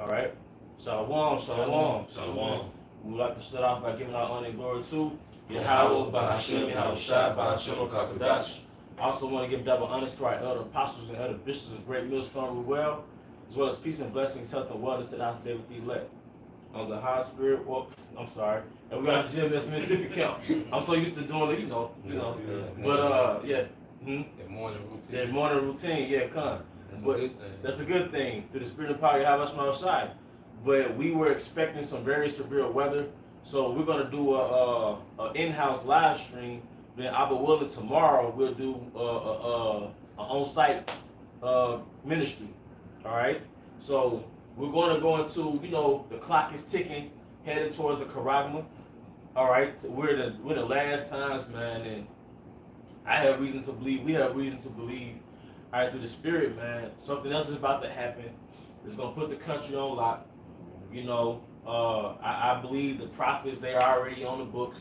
All right. Shalom, shalom. Shalom. We would like to start off by giving our honor and glory to Yahweh, Yahweh, Bahashem, Bahashem, Yahweh Yahweh Shai, Shai, Bahashem, Bahashem, Kakadash. Kakadash. I also want to give double honors to our elder apostles and elder bishops of Great Millstone Ruel, as well as peace and blessings, health and wellness to the house of David the elect. I was a high spirit. Well, I'm sorry. And we got the gym that's Mississippi count. I'm so used to doing it, But yeah. That morning routine. That morning routine, yeah, come. That's But a good thing. that's a good thing. Through the spirit and power, you have us from outside. But we were expecting some very severe weather, so we're gonna do a in-house live stream. Then, Abba willing, tomorrow we'll do a on-site ministry. All right. So we're going to go into, the clock is ticking, headed towards the Karagma. All right. We're the last times, man, and I have reason to believe. We have reason to believe. All right, through the spirit, man, something else is about to happen. It's gonna put the country on lock. I believe the prophets, they are already on the books.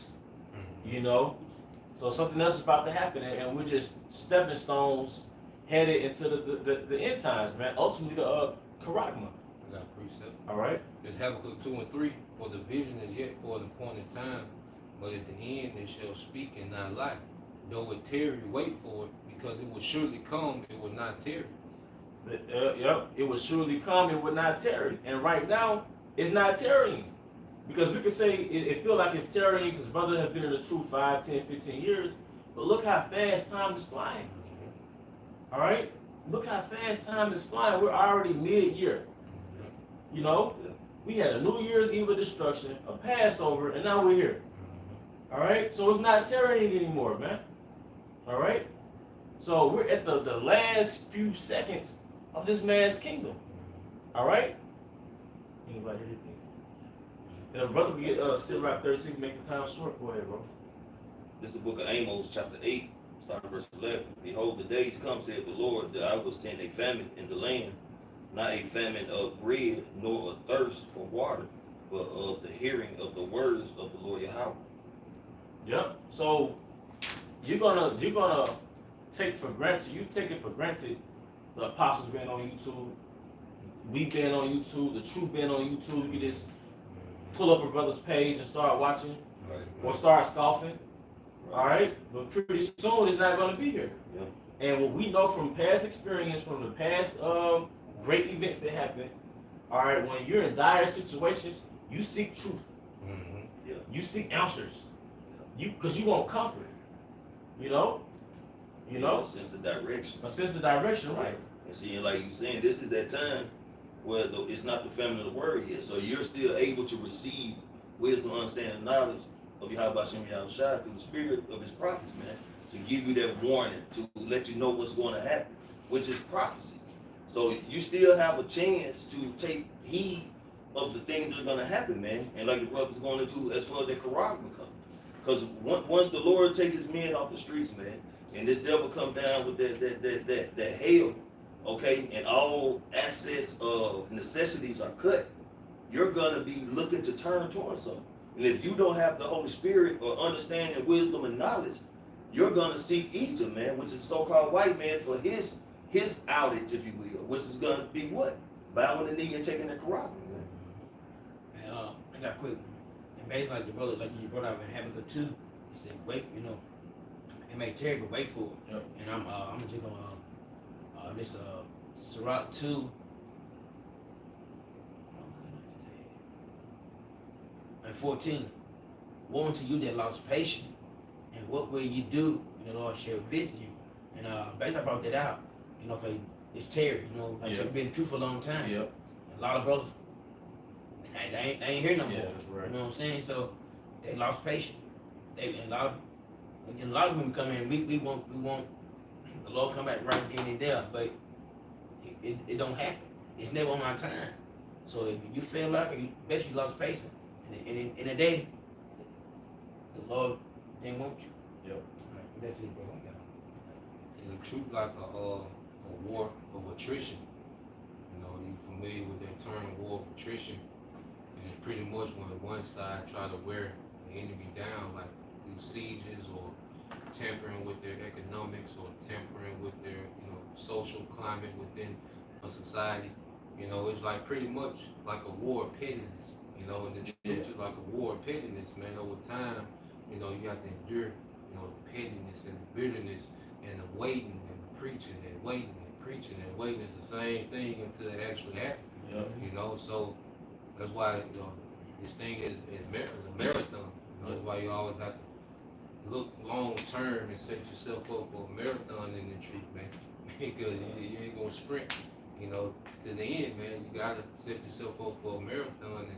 So something else is about to happen, and we're just stepping stones headed into the end times, man. Ultimately, the Karagma. I got a precept. All right. There's Habakkuk 2 and 3. For the vision is yet for the appointed time, but at the end it shall speak and not lie. Though it tarry, wait for it, because it will surely come, it will not tarry. Yep, it will surely come, it will not tarry. And right now, it's not tarrying. Because we could say it feels like it's tarrying because brother has been in the truth 5, 10, 15 years. But look how fast time is flying. All right? Look how fast time is flying. We're already mid-year. We had a New Year's Eve of destruction, a Passover, and now we're here. All right? So it's not tarrying anymore, man. All right? So we're at the last few seconds of this man's kingdom. All right? Anybody anything? And if brother, we get still right 36, make the time short. Go ahead, bro. This is the book of Amos, chapter 8, starting verse 11. Behold, the days come, saith the Lord, that I will send a famine in the land, not a famine of bread, nor a thirst for water, but of the hearing of the words of the Lord Yahweh. Yep. So you're gonna take for granted. You take it for granted. The apostles been on YouTube. We been on YouTube. The truth been on YouTube. You just pull up a brother's page and start watching, or start scoffing. All right, but pretty soon it's not going to be here. Yeah. And what we know from past experience, from the past great events that happen, all right, when you're in dire situations, you seek truth. Yeah. You seek answers. Because you want comfort. A sense of direction. A sense of direction, right? And see, like you saying, this is that time where it's not the famine of the word yet. So you're still able to receive wisdom, understanding, knowledge of Yahweh Shem Yahweh Shai through the spirit of his prophets, man, to give you that warning, to let you know what's going to happen, which is prophecy. So you still have a chance to take heed of the things that are going to happen, man. And like the brother's going into as far as that Karagma comes. Because once the Lord takes his men off the streets, man, and this devil come down with that hell, okay, and all assets of necessities are cut, you're going to be looking to turn towards something. And if you don't have the Holy Spirit or understanding, wisdom, and knowledge, you're going to seek Egypt, man, which is so-called white man, for his outage, if you will, which is going to be what? Bowing the knee and taking the Karagma, man. And I got quick. And basically, like you brought out in Habakkuk 2, he said, wait, it may tarry, but wait for it. Yep. And I'm just gonna this Sirach 2. And 14. Woe unto you that lost patience, and what will you do when the Lord shall visit you? And basically I brought that out, because it's tarry, like I said, been true for a long time. Yep. A lot of brothers, they ain't here no more. That's right. You know what I'm saying? So they lost patience. A lot of them come in. We want the Lord come back right then and there, but it don't happen. It's never on our time. So if you feel like it, best you lost patience, and in a day, the Lord didn't want you. Yep. Right, that's it, bro. And the truth like a war of attrition. You familiar with that term, war of attrition? And it's pretty much when one side try to wear the enemy down, like through sieges or tampering with their economics or tampering with their social climate within a society. You know, it's like pretty much like a war of pettiness. You know, and the truth is like a war of pettiness, man. Over time, you know, you have to endure, you know, the pettiness and the bitterness and the waiting and the preaching and waiting and preaching and waiting is the same thing until it actually happens. Yep. You know, so that's why, you know, this thing is a marathon. You know, that's why you always have to look long term and set yourself up for a marathon in the truth, man. Because you ain't gonna sprint, you know, to the end, man. You gotta set yourself up for a marathon, and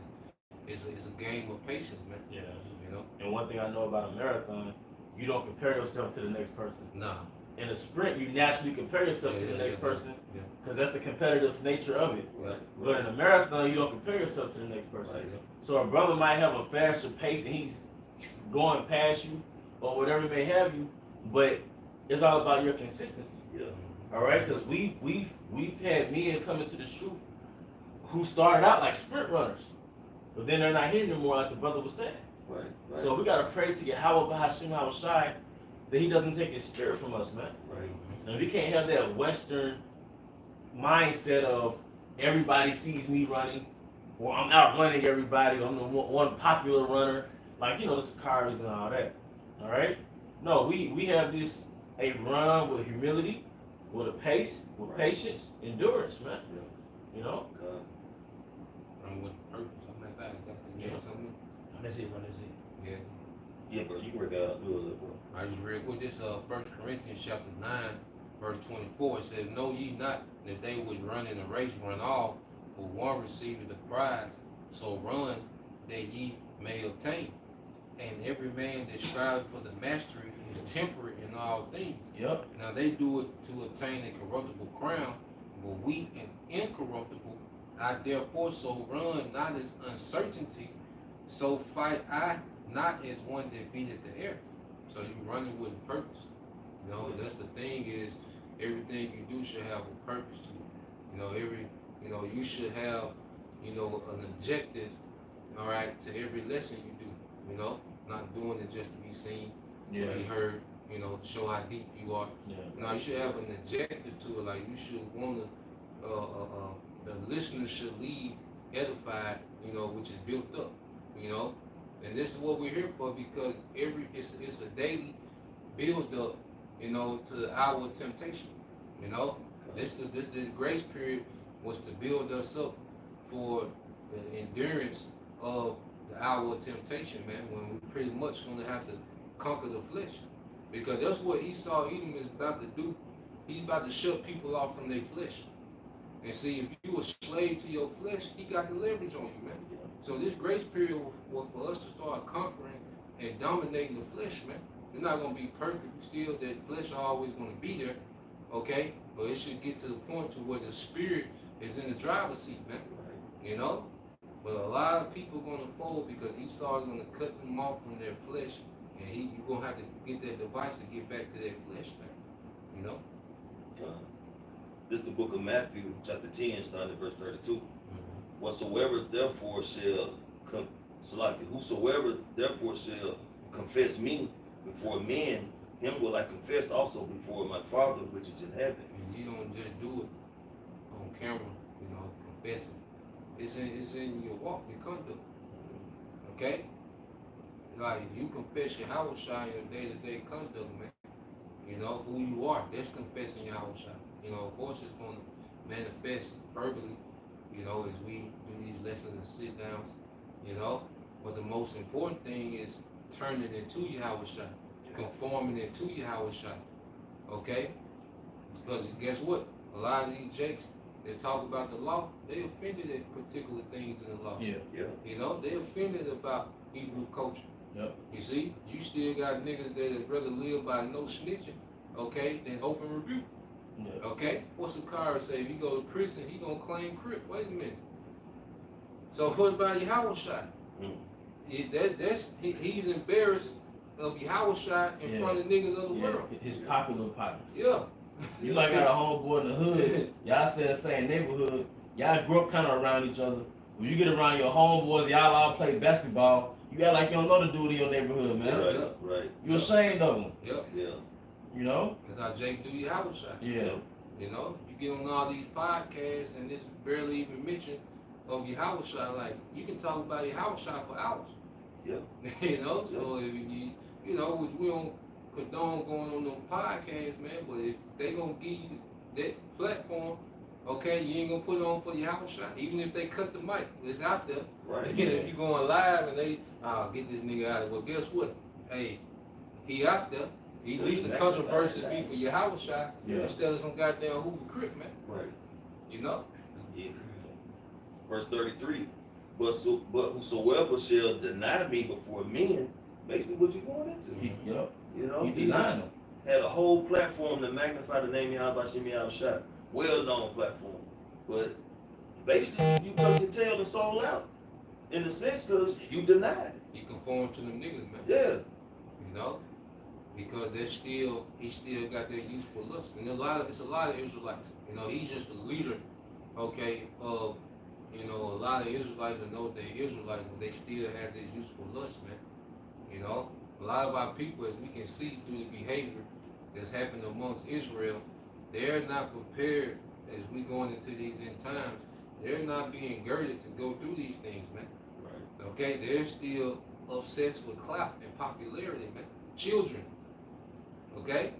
it's a game of patience, man. Yeah. You know, And one thing I know about a marathon, you don't compare yourself to the next person. nah, In a sprint, you naturally compare yourself to the next person yeah, because that's the competitive nature of it. Right. But in a marathon, you don't compare yourself to the next person. Right. So a brother might have a faster pace and he's going past you or whatever may have you, but it's all about your consistency. Yeah. All right, because we've had men come into the truth who started out like sprint runners, but then they're not here anymore, like the brother was saying. Right. Right. So we gotta pray to Yahweh Bahashim Shai that he doesn't take his spirit from us, man. Right. And we can't have that Western mindset of everybody sees me running, or I'm out running everybody, or I'm the one popular runner, like, you know, the Sakaris and all that. All right? No, we have this a run with humility, with a pace, with Right. patience, endurance, man. Yeah. You know? God. run with purpose. I'm like, I got to get something. That's it, bro. That's it. Yeah. Yeah, bro. You can work out. Do a little, bro. I just read quick this 1 Corinthians chapter 9, verse 24. It says, know ye not that they which run in a race run all, but one receiveth the prize. So run that ye may obtain. And every man that striveth for the mastery is temperate in all things. Yep. Now they do it to obtain a corruptible crown, but we an incorruptible. I therefore so run not as uncertainty, so fight I not as one that beateth the air. So you running with a purpose. You know, that's the thing is everything you do should have a purpose to it. You should have, an objective, all right, to every lesson you do, not doing it just to be seen, Yeah. be heard, show how deep you are. Yeah. Now you should have an objective to it, like you should want to, the listener should leave edified, which is built up, and this is what we're here for because it's a daily build up, to our temptation, This the grace period was to build us up for the endurance of the hour of temptation, man, when we're pretty much gonna have to conquer the flesh. Because that's what Esau Edom is about to do. He's about to shut people off from their flesh. And see, if you a slave to your flesh, he got the leverage on you, man. So this grace period was for us to start conquering and dominating the flesh, man. You're not gonna be perfect. Still, that flesh is always gonna be there, okay? But it should get to the point to where the spirit is in the driver's seat, man. But a lot of people gonna fold because Esau is gonna cut them off from their flesh, and you're gonna have to get that device to get back to that flesh, man. This is the book of Matthew, chapter 10, starting at verse 32. Mm-hmm. Whosoever therefore shall whosoever therefore shall confess me before men, him will I confess also before my Father which is in heaven. And you don't just do it on camera, confessing. It's in your walk, your conduct. Okay? Like you confess your house in your day-to-day conduct, man. Who you are. That's confessing your house. Of course it's gonna manifest verbally, as we do these lessons and sit downs, But the most important thing is turning into your house, conforming into your house, okay? Because guess what? A lot of these jakes that talk about the law, they offended at particular things in the law. Yeah. Yeah. They offended about Hebrew culture. Yep. You see, you still got niggas that'd rather live by no snitching, okay, than open rebuke. Yeah. Okay? What's the car say? If you go to prison, he gonna claim crip. Wait a minute. So what about Yahweh Shai? He's embarrassed of Yahweh Shai in front of niggas of the world. His popular partner. Yeah. You might got a homeboy in the hood. Y'all stay in the same neighborhood. Y'all grew up kind of around each other. When you get around your homeboys, y'all all play basketball. You act like you don't know the dude in your neighborhood, man. Right. You're ashamed of him. Yep. Yeah. You know? That's how Jake do Yahweh Shai. Yeah. You know, you get on all these podcasts and it's barely even mention of your house shot. Like you can talk about your house shot for hours. Yeah. You know, so if you know, which we don't condone going on them podcasts, man. But if they gonna give you that platform, okay, you ain't gonna put it on for your house shot. Even if they cut the mic, it's out there. Right. You know, if you going live and they, get this nigga out of it. Well, guess what? Hey, he out there. At least the controversy be for your house shot Yeah. instead of some goddamn Hoover Crip, man. Right. You know? Yeah. Verse 33. But whosoever shall deny me before men, basically what you going into. Yep. You know, He he denied them. had a whole platform to magnify the name Yahweh Shem Shah. Well-known platform. But basically you took your tail and sold out. In a sense, because you denied it. You conform to them niggas, man. Yeah. You know? Because he still got that youthful lust. And it's a lot of Israelites. You know, he's just a leader, okay, of, you know, a lot of Israelites that know they're Israelites, but they still have this youthful lust, man. You know? A lot of our people, as we can see through the behavior that's happening amongst Israel, they're not prepared as we going into these end times. They're not being girded to go through these things, man. Right. Okay? They're still obsessed with clout and popularity, man. Children. Okay?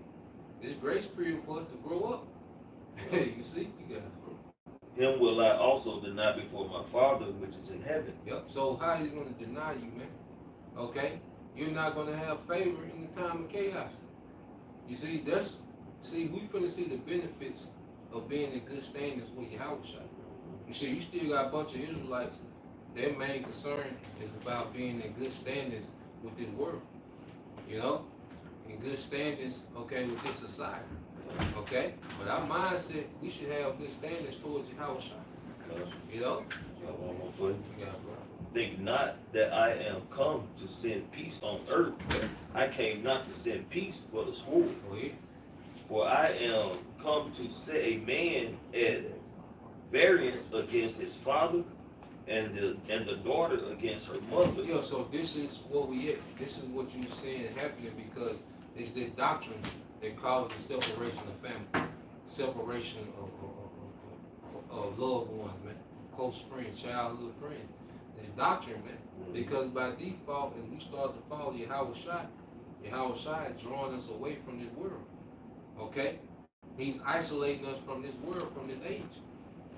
This grace period for us to grow up. Hey, you see? You gotta grow. Him will I also deny before my Father which is in heaven. Yep. So how he's gonna deny you, man? Okay? You're not gonna have favor in the time of chaos. You see, we finna see the benefits of being in good standings with Yahweh. You see, you still got a bunch of Israelites, their main concern is about being in good standings with this world. You know? In good standings, okay, with this society. Okay? But our mindset, we should have good standings towards Yahweh. You know? One more foot. Yeah, bro. Think not that I am come to send peace on earth. I came not to send peace, but a sword. Go ahead. For I am come to set a man at variance against his father, and the daughter against her mother. Yeah, so this is what we at. This is what you're seeing happening because it's this doctrine that causes separation of family, separation of loved ones, man, close friends, childhood friends. This doctrine, man, because by default, as we start to follow Yahweh Shai is drawing us away from this world. Okay? He's isolating us from this world, from this age.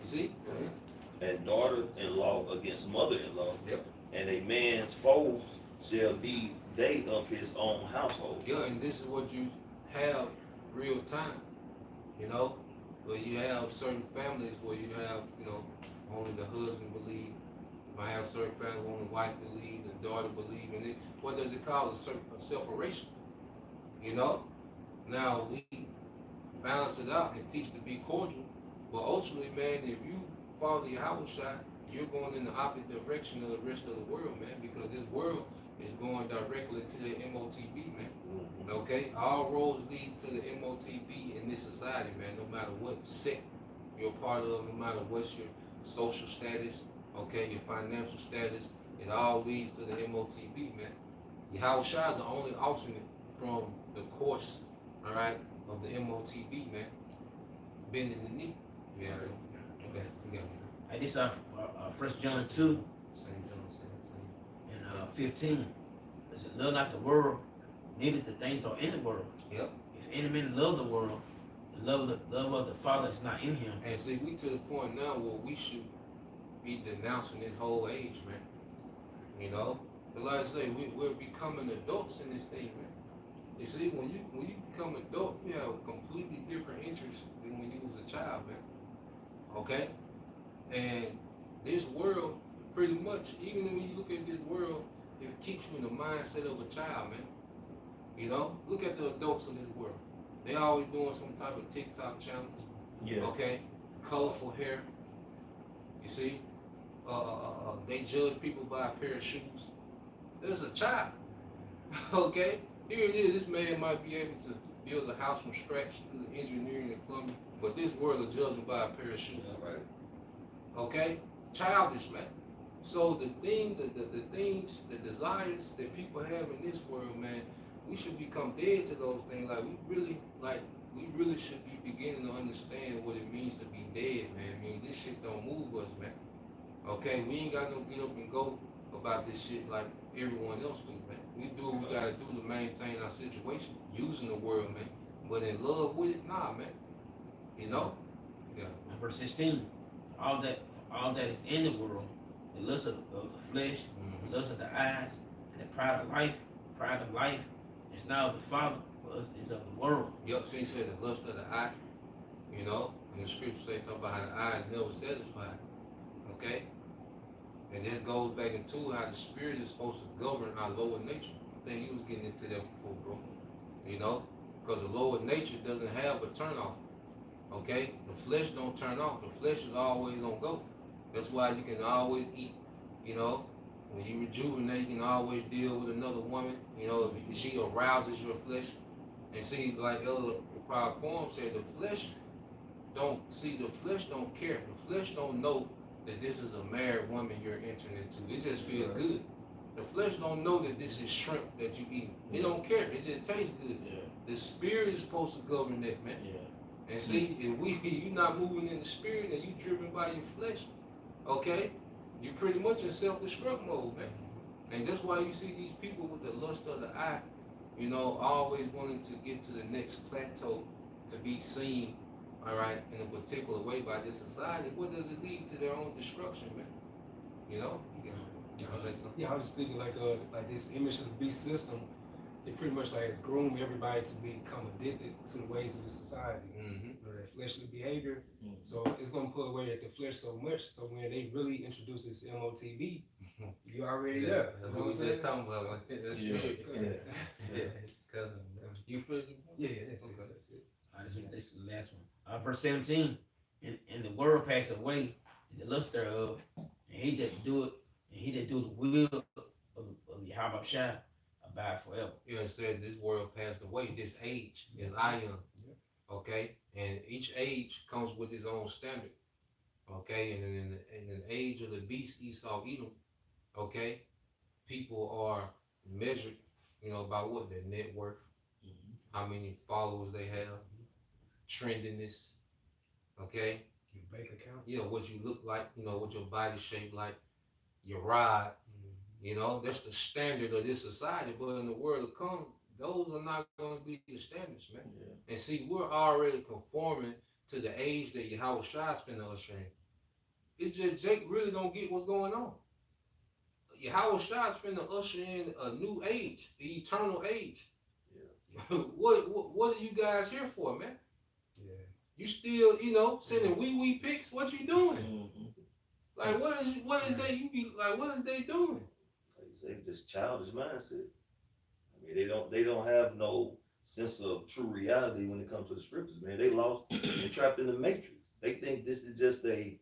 You see? And daughter-in-law against mother-in-law. Yep. And a man's foes shall be they of his own household. Yeah, and this is what you have real time. You know, where you have certain families where you have, you know, only the husband believe. You might have certain families where only the wife believe, the daughter believe, and it, what does it cause? A separation. You know? Now we balance it out and teach to be cordial, but ultimately, man, if you follow your Yahweh Shai, you're going in the opposite direction of the rest of the world, man, because this world is going directly to the MOTB, man. Okay? All roads lead to the MOTB in this society, man, no matter what sect you're part of, no matter what's your social status, okay, your financial status, it all leads to the MOTB, man. Yahweh Shai is the only alternate from the course, all right, of the MOTB, man. Bending the knee. Yeah, so, okay, you got me. Hey, this is 1 John 2 Same John 17. and 15. It says, love not the world, neither the things that are in the world. Yep. If any man love the world, the love of the Father is not in him. And see, we to the point now where we should be denouncing this whole age, man. You know? But like I say, we're becoming adults in this thing, man. You see, when you become adult, you have completely different interests than when you was a child, man. Okay? And this world, pretty much, even when you look at this world, it keeps you in the mindset of a child, man. You know? Look at the adults in this world. They always doing some type of TikTok challenge. Yeah. Okay? Colorful hair. You see? They judge people by a pair of shoes. There's a child. Okay? Here it is, this man might be able to build a house from scratch through the engineering and plumbing, but this world will judge him by a pair of shoes. Right. Okay? Childish, man. So the things, the desires that people have in this world, man, we should become dead to those things. Like we really, like we really should be beginning to understand what it means to be dead, man. I mean, this shit don't move us, man. Okay, we ain't got no get up and go about this shit like everyone else do, man. We do what we gotta do to maintain our situation, using the world, man. But in love with it, nah, man. You know? Yeah. And verse 16, all that is in the world, the lust of the flesh, Mhm. the lust of the eyes, and the pride of life is now the father, is of the world. Yup, so he said the lust of the eye, you know, and the scripture say talk about how the eye is never satisfied. Okay? And this goes back into how the spirit is supposed to govern our lower nature. I think you was getting into that before, bro. You know? Because the lower nature doesn't have a turn off. Okay? The flesh don't turn off. The flesh is always on go. That's why you can always eat, you know. When you rejuvenate, you can always deal with another woman, you know, if she arouses your flesh. And see, like Elder Power Poem said, the flesh don't care. The flesh don't know that this is a married woman you're entering into. It just feels good. The flesh don't know that this is shrimp that you eat. It don't care. It just tastes good. Yeah. The spirit is supposed to govern that, man. Yeah. And see, if you not moving in the spirit and you driven by your flesh, okay, you pretty much in self-destruct mode, man. And that's why you see these people with the lust of the eye, you know, always wanting to get to the next plateau to be seen, all right, in a particular way by this society. What does it lead to? Their own destruction, man. You know? You know, say something? Yeah, I was just thinking like this image of the beast system, it pretty much like has groomed everybody to become addicted to the ways of the society. Mm-hmm. You know, that fleshly behavior. Mhm. So it's gonna pull away at the flesh so much. So when they really introduce this MOTB, you already Yeah, there. that's You know what we what I'm saying? just talking about. Like, that's Yeah. spirit. Yeah. Cousin, you feel it? Yeah, that's Okay. it. That's it. This is the last one. Verse 17, and the world passed away, and the lust thereof, and he that do it, and he that do the will of Yahweh Shai abide forever. You know, it said this world passed away. This age is ion. Yeah. Okay, and each age comes with its own standard. Okay, and in the age of the beast, Esau, Edom. Okay, people are measured, you know, by what their net worth, how many followers they have, trendiness. Okay, Your bank account. you know what you look like, you know what your body shape like, your ride. You know, that's the standard of this society. But in the world to come, those are not going to be the standards, man. Yeah. And see, we're already conforming to the age that Yahweh Shai's finna usher in. It's just Jake really don't get what's going on. Yahweh Shai's finna usher in a new age, the eternal age. Yeah. What are you guys here for, man? Yeah. You still, you know, sending wee pics? What you doing? Mhm. Like, what is they? You be like, what is they doing? Like you say, just childish mindset. I mean, they don't have no sense of true reality when it comes to the scriptures, man. They lost and trapped in the matrix. They think this is just a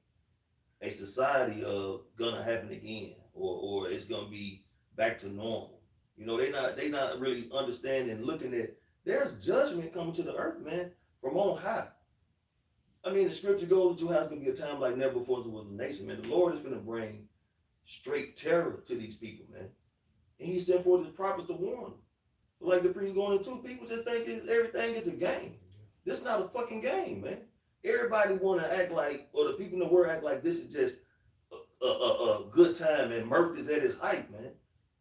society of gonna happen again, or it's gonna be back to normal. You know, they not really understanding, looking at there's judgment coming to the earth, man, from on high. I mean, the scripture goes into how it's gonna be a time like never before there was a nation, man. The Lord is gonna bring straight terror to these people, man. And he sent forth his prophets to warn them. Like the priest going into, people just think everything is a game. This is not a fucking game, man. Everybody want to act like, or the people in the world act like this is just a good time and mirth is at its height, man.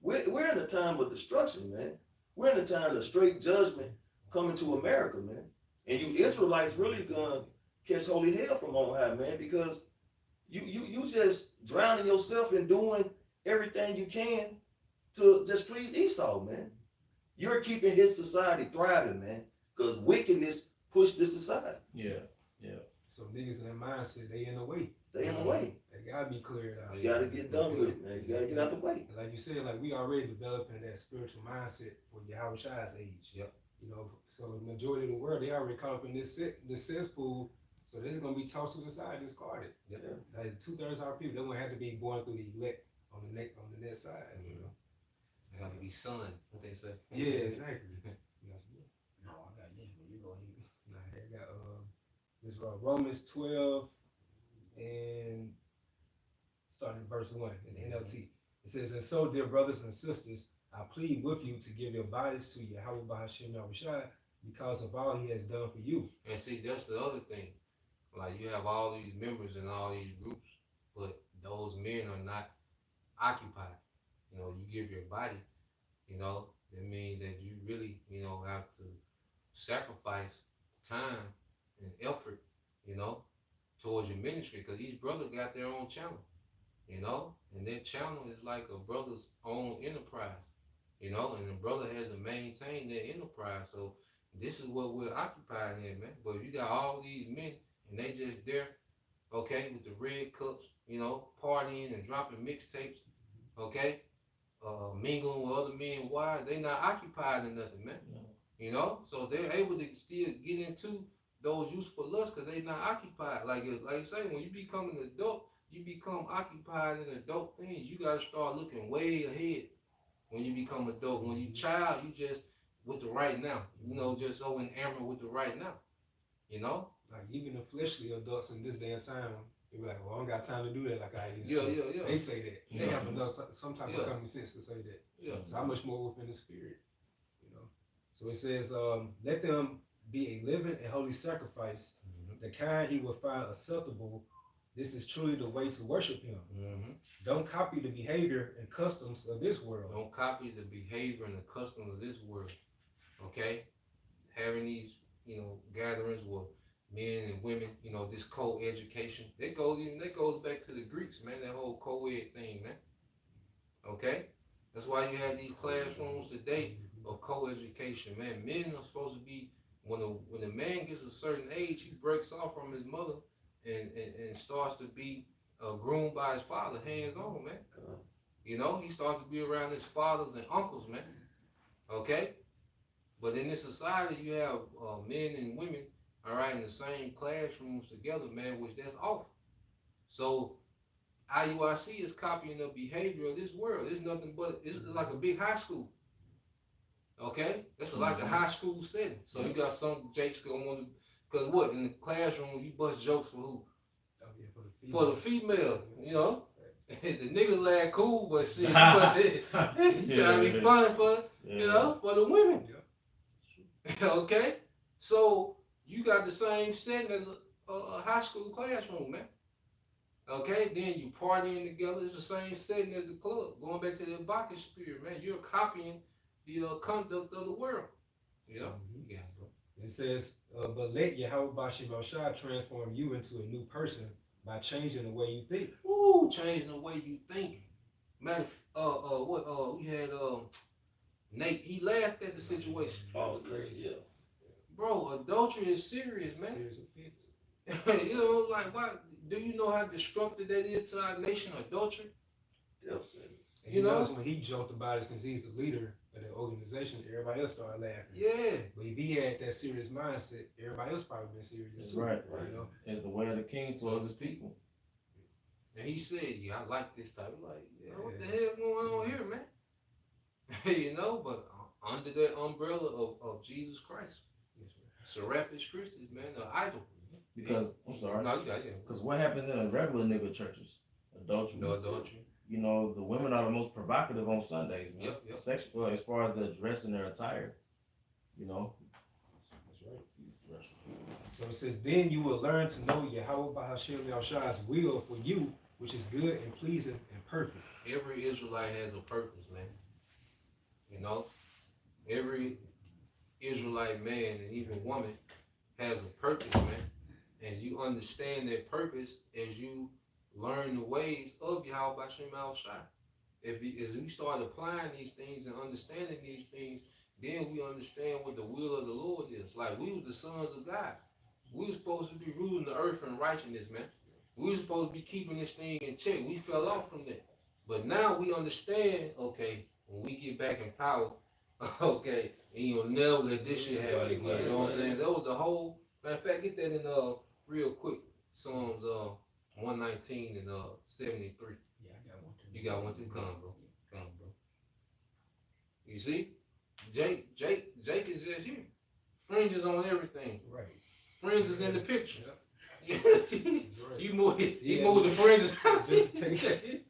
We're in a time of destruction, man. We're in a time of straight judgment coming to America, man. And you Israelites really gonna catch holy hell from on high, man, because you just drowning yourself in doing everything you can to just please Esau, man. You're keeping his society thriving, man, because wickedness pushed this aside. Yeah. So niggas in that mindset, they in the way. They in the way. They gotta be cleared out. You gotta get done with it, man. You gotta get out the way. And like you said, like we already developing that spiritual mindset for Yahweh Shai's age. Yep. You know, so the majority of the world, they already caught up in this cesspool. So this is gonna be tossed to the side, discarded. Yeah. Like 2/3 of our people, they gonna have to be born through the elect on the net side. You know. They gotta be son, what they say. Yeah, exactly. No, I got this one. You go ahead. Nah, I got this Romans 12 and starting verse 1 in the NLT. It says, and so, dear brothers and sisters, I plead with you to give your bodies to Yahweh Bahashem Yahushua because of all he has done for you. And see, that's the other thing. Like you have all these members in all these groups, but those men are not occupied. You know, you give your body, you know, that means that you really, you know, have to sacrifice time and effort, you know, towards your ministry, because each brother got their own channel, you know, and that channel is like a brother's own enterprise, you know, and the brother has to maintain that enterprise. So this is what we're occupied in, man. But if you got all these men and they just there, okay, with the red cups, you know, partying and dropping mixtapes, okay, mingling with other men, wives, they not occupied in nothing, man. You know, so they're able to still get into those useful lusts because they're not occupied. Like I say, when you become an adult, you become occupied in adult things. You gotta start looking way ahead when you become adult. When you child, you just with the right now. You know, just so enamored with the right now. You know? Like even the fleshly adults in this day and time, they be like, well, I don't got time to do that like I used Yeah, to. yeah, yeah. They say that. They Yeah. have enough some type Yeah. of common sense to say that. Yeah. So how much more within the spirit, you know? So it says, let them be a living and holy sacrifice, the kind he will find acceptable. This is truly the way to worship him. Mm-hmm. Don't copy the behavior and customs of this world. Don't copy the behavior and the customs of this world. Okay? Having these, you know, gatherings with men and women, you know, this co-education. That goes back to the Greeks, man, that whole co-ed thing, man. Okay? That's why you have these classrooms today of co-education, man. Men are supposed to be, when a man gets a certain age, he breaks off from his mother and starts to be groomed by his father, hands-on, man. You know, he starts to be around his fathers and uncles, man. Okay? But in this society, you have men and women, all right, in the same classrooms together, man, which that's off. So IUIC is copying the behavior of this world. It's nothing but, it's like a big high school. Okay? It's like a high school setting. So you got some jakes going on, because what, in the classroom, you bust jokes for who? Oh, yeah, For the females, you know? The niggas laugh cool, but shit, you trying to be funny for, you know, for the women. Okay? So you got the same setting as a high school classroom, man. Okay? Then you partying together. It's the same setting as the club. Going back to the Bacchus spirit, man. You're copying the conduct of the world. You know? Yeah, bro. It says, but let Yahweh Bashim Shah transform you into a new person by changing the way you think. Ooh, changing the way you think. Man, we had Nate, he laughed at the situation. Oh, crazy, yeah. Bro, adultery is serious, man. Serious offense. You know, like, why? Do you know how destructive that is to our nation, adultery? Definitely. And You you know? notice when he joked about it, since he's the leader of the organization, everybody else started laughing. Yeah. But if he had that serious mindset, everybody else probably been serious That's too. right. You know? It's the way of the king, so is his people. And he said, yeah, I like this type. Like, you know, what the Yeah. hell going on here, man? You know, but under that umbrella of Jesus Christ. Serapis Christus, man, the idol. Because, I'm sorry. No, you got it. Because what happens in a regular nigga churches? Adultery. No adultery. You know, the women are the most provocative on Sundays, man. Yep. Sexual, as far as the dress and their attire. You know? That's right. So it says, then you will learn to know Yahweh Bahashem Yahshai's will for you, which is good and pleasing and perfect. Every Israelite has a purpose, man. You know? Every Israelite man and even woman has a purpose, man. And you understand that purpose as you learn the ways of Yahweh B'Shem Al-Shai. As we start applying these things and understanding these things, then we understand what the will of the Lord is. Like, we were the sons of God. We were supposed to be ruling the earth in righteousness, man. We were supposed to be keeping this thing in check. We fell off from that. But now we understand, okay, when we get back in power, okay, and you'll never let this shit happen again. You know what I'm saying? That was the whole, matter of fact, get that in real quick. Psalms 119 and 73. Yeah, I got one too. You got one too? Come, bro. Come, bro. You see? Jake is just here. Fringes on everything. Right. Fringe is in the picture. Yep. Right. You moved Yeah. the fringes. Just take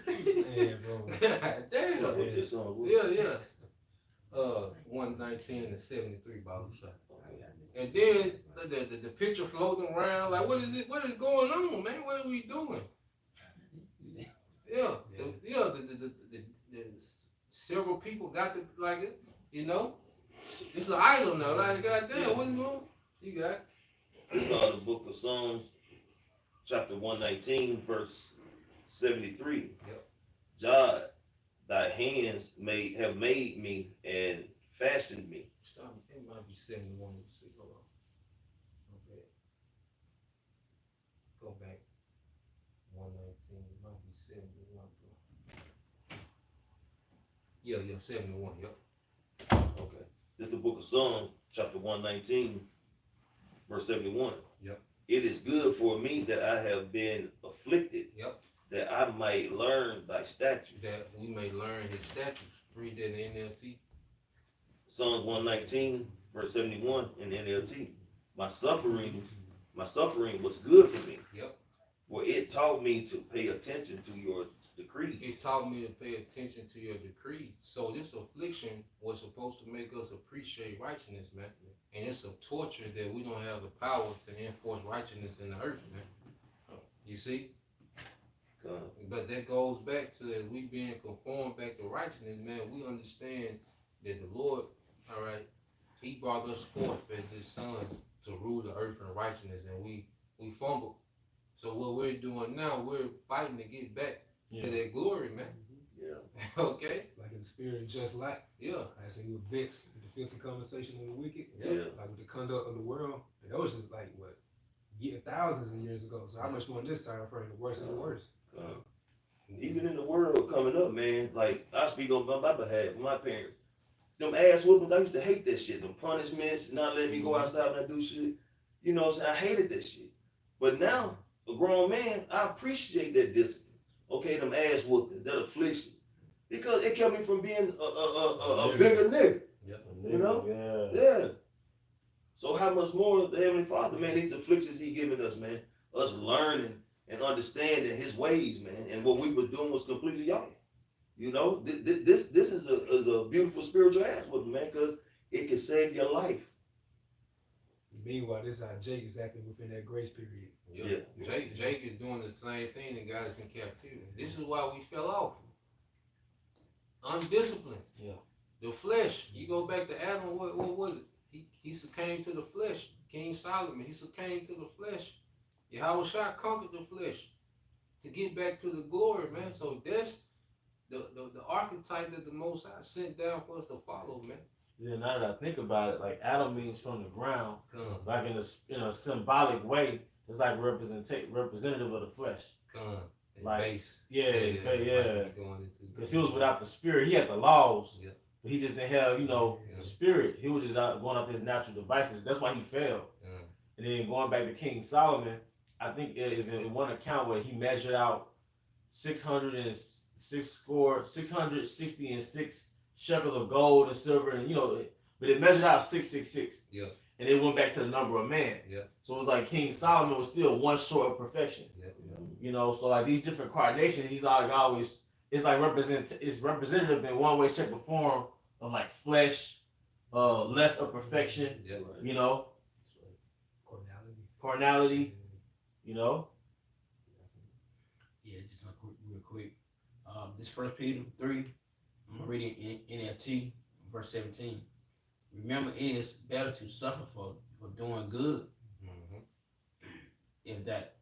Man, bro. God damn. What was this song? Yeah. 119 and 73 bottle shot. And then the picture floating around, like, what is it? What is going on, man? What are we doing? Yeah, several people got to like it, you know. It's an idol now. Like, goddamn, what is going on? You got This is the book of Psalms, chapter 119, verse 73. Yep. God, thy hands have made me and fashioned me. Stop. It might be 71. Let's see. Hold on. Okay. Go back. 119. It might be 71. Yeah, 71. Yep. Okay. This is the book of Psalms, chapter 119, verse 71. Yep. It is good for me that I have been afflicted, Yep. that I might learn thy statutes. That we may learn his statutes. Read that in NLT. Psalms 119, verse 71 in NLT. My suffering was good for me, Yep. for it taught me to pay attention to your decrees. It taught me to pay attention to your decree. So this affliction was supposed to make us appreciate righteousness, man. And it's a torture that we don't have the power to enforce righteousness in the earth, man. You see? But that goes back to as we being conformed back to righteousness, man. We understand that the Lord, all right, he brought us forth as his sons to rule the earth in righteousness, and we fumbled. So what we're doing now, we're fighting to get back to that glory, man. Yeah. Okay? Like in the spirit of just like, Yeah. I say with Vix, with the filthy conversation of the wicked, Yeah. like with the conduct of the world, and that was just like what, thousands of years ago. So how much more on this side frame, the worse and the worse. Even in the world coming up, man, like I speak on my behalf, my parents. Them ass whoopings, I used to hate that shit. Them punishments, not letting me go outside and do shit. You know what I'm saying? I hated that shit. But now, a grown man, I appreciate that discipline. Okay, them ass whoopings, that affliction. Because it kept me from being a bigger nigga. Yep. You know? Yeah. Yeah. So how much more the Heavenly Father, man, these afflictions he giving us, man. Us learning and understanding his ways, man. And what we was doing was completely off. You know, this is a beautiful spiritual ass whooping, man, because it can save your life. Meanwhile, this is how Jake is acting within that grace period. Yeah. Jake is doing the same thing that got us in captivity. This is why we fell off. Undisciplined. Yeah. The flesh. You go back to Adam, what was it? He succumbed to the flesh. King Solomon, he succumbed to the flesh. Yahweh Shah conquered the flesh to get back to the glory, man. So that's the archetype that the Most High sent down for us to follow, man. Yeah, now that I think about it, like Adam means from the ground, Come, like in a symbolic way, it's like representative of the flesh. come. Like, base. Yeah, yeah. Going into Because he was without the spirit. He had the laws, Yeah. but he just didn't have, the spirit. He was just out going off his natural devices. That's why he failed. Yeah. And then going back to King Solomon, I think it is in one account where he measured out 666 shekels of gold and silver, and but it measured out 666. Yeah. And it went back to the number of man. Yeah. So it was like King Solomon was still one short of perfection. Yeah. So like these different carnations, he's like always, it's like it's representative in one way, shape, or form of like flesh, less of perfection, Yeah. Carnality. carnality, Yeah, just real quick. This 1 Peter 3, I'm gonna read it in NLT, verse 17. Remember, it is better to suffer for doing good, Mm-hmm. if that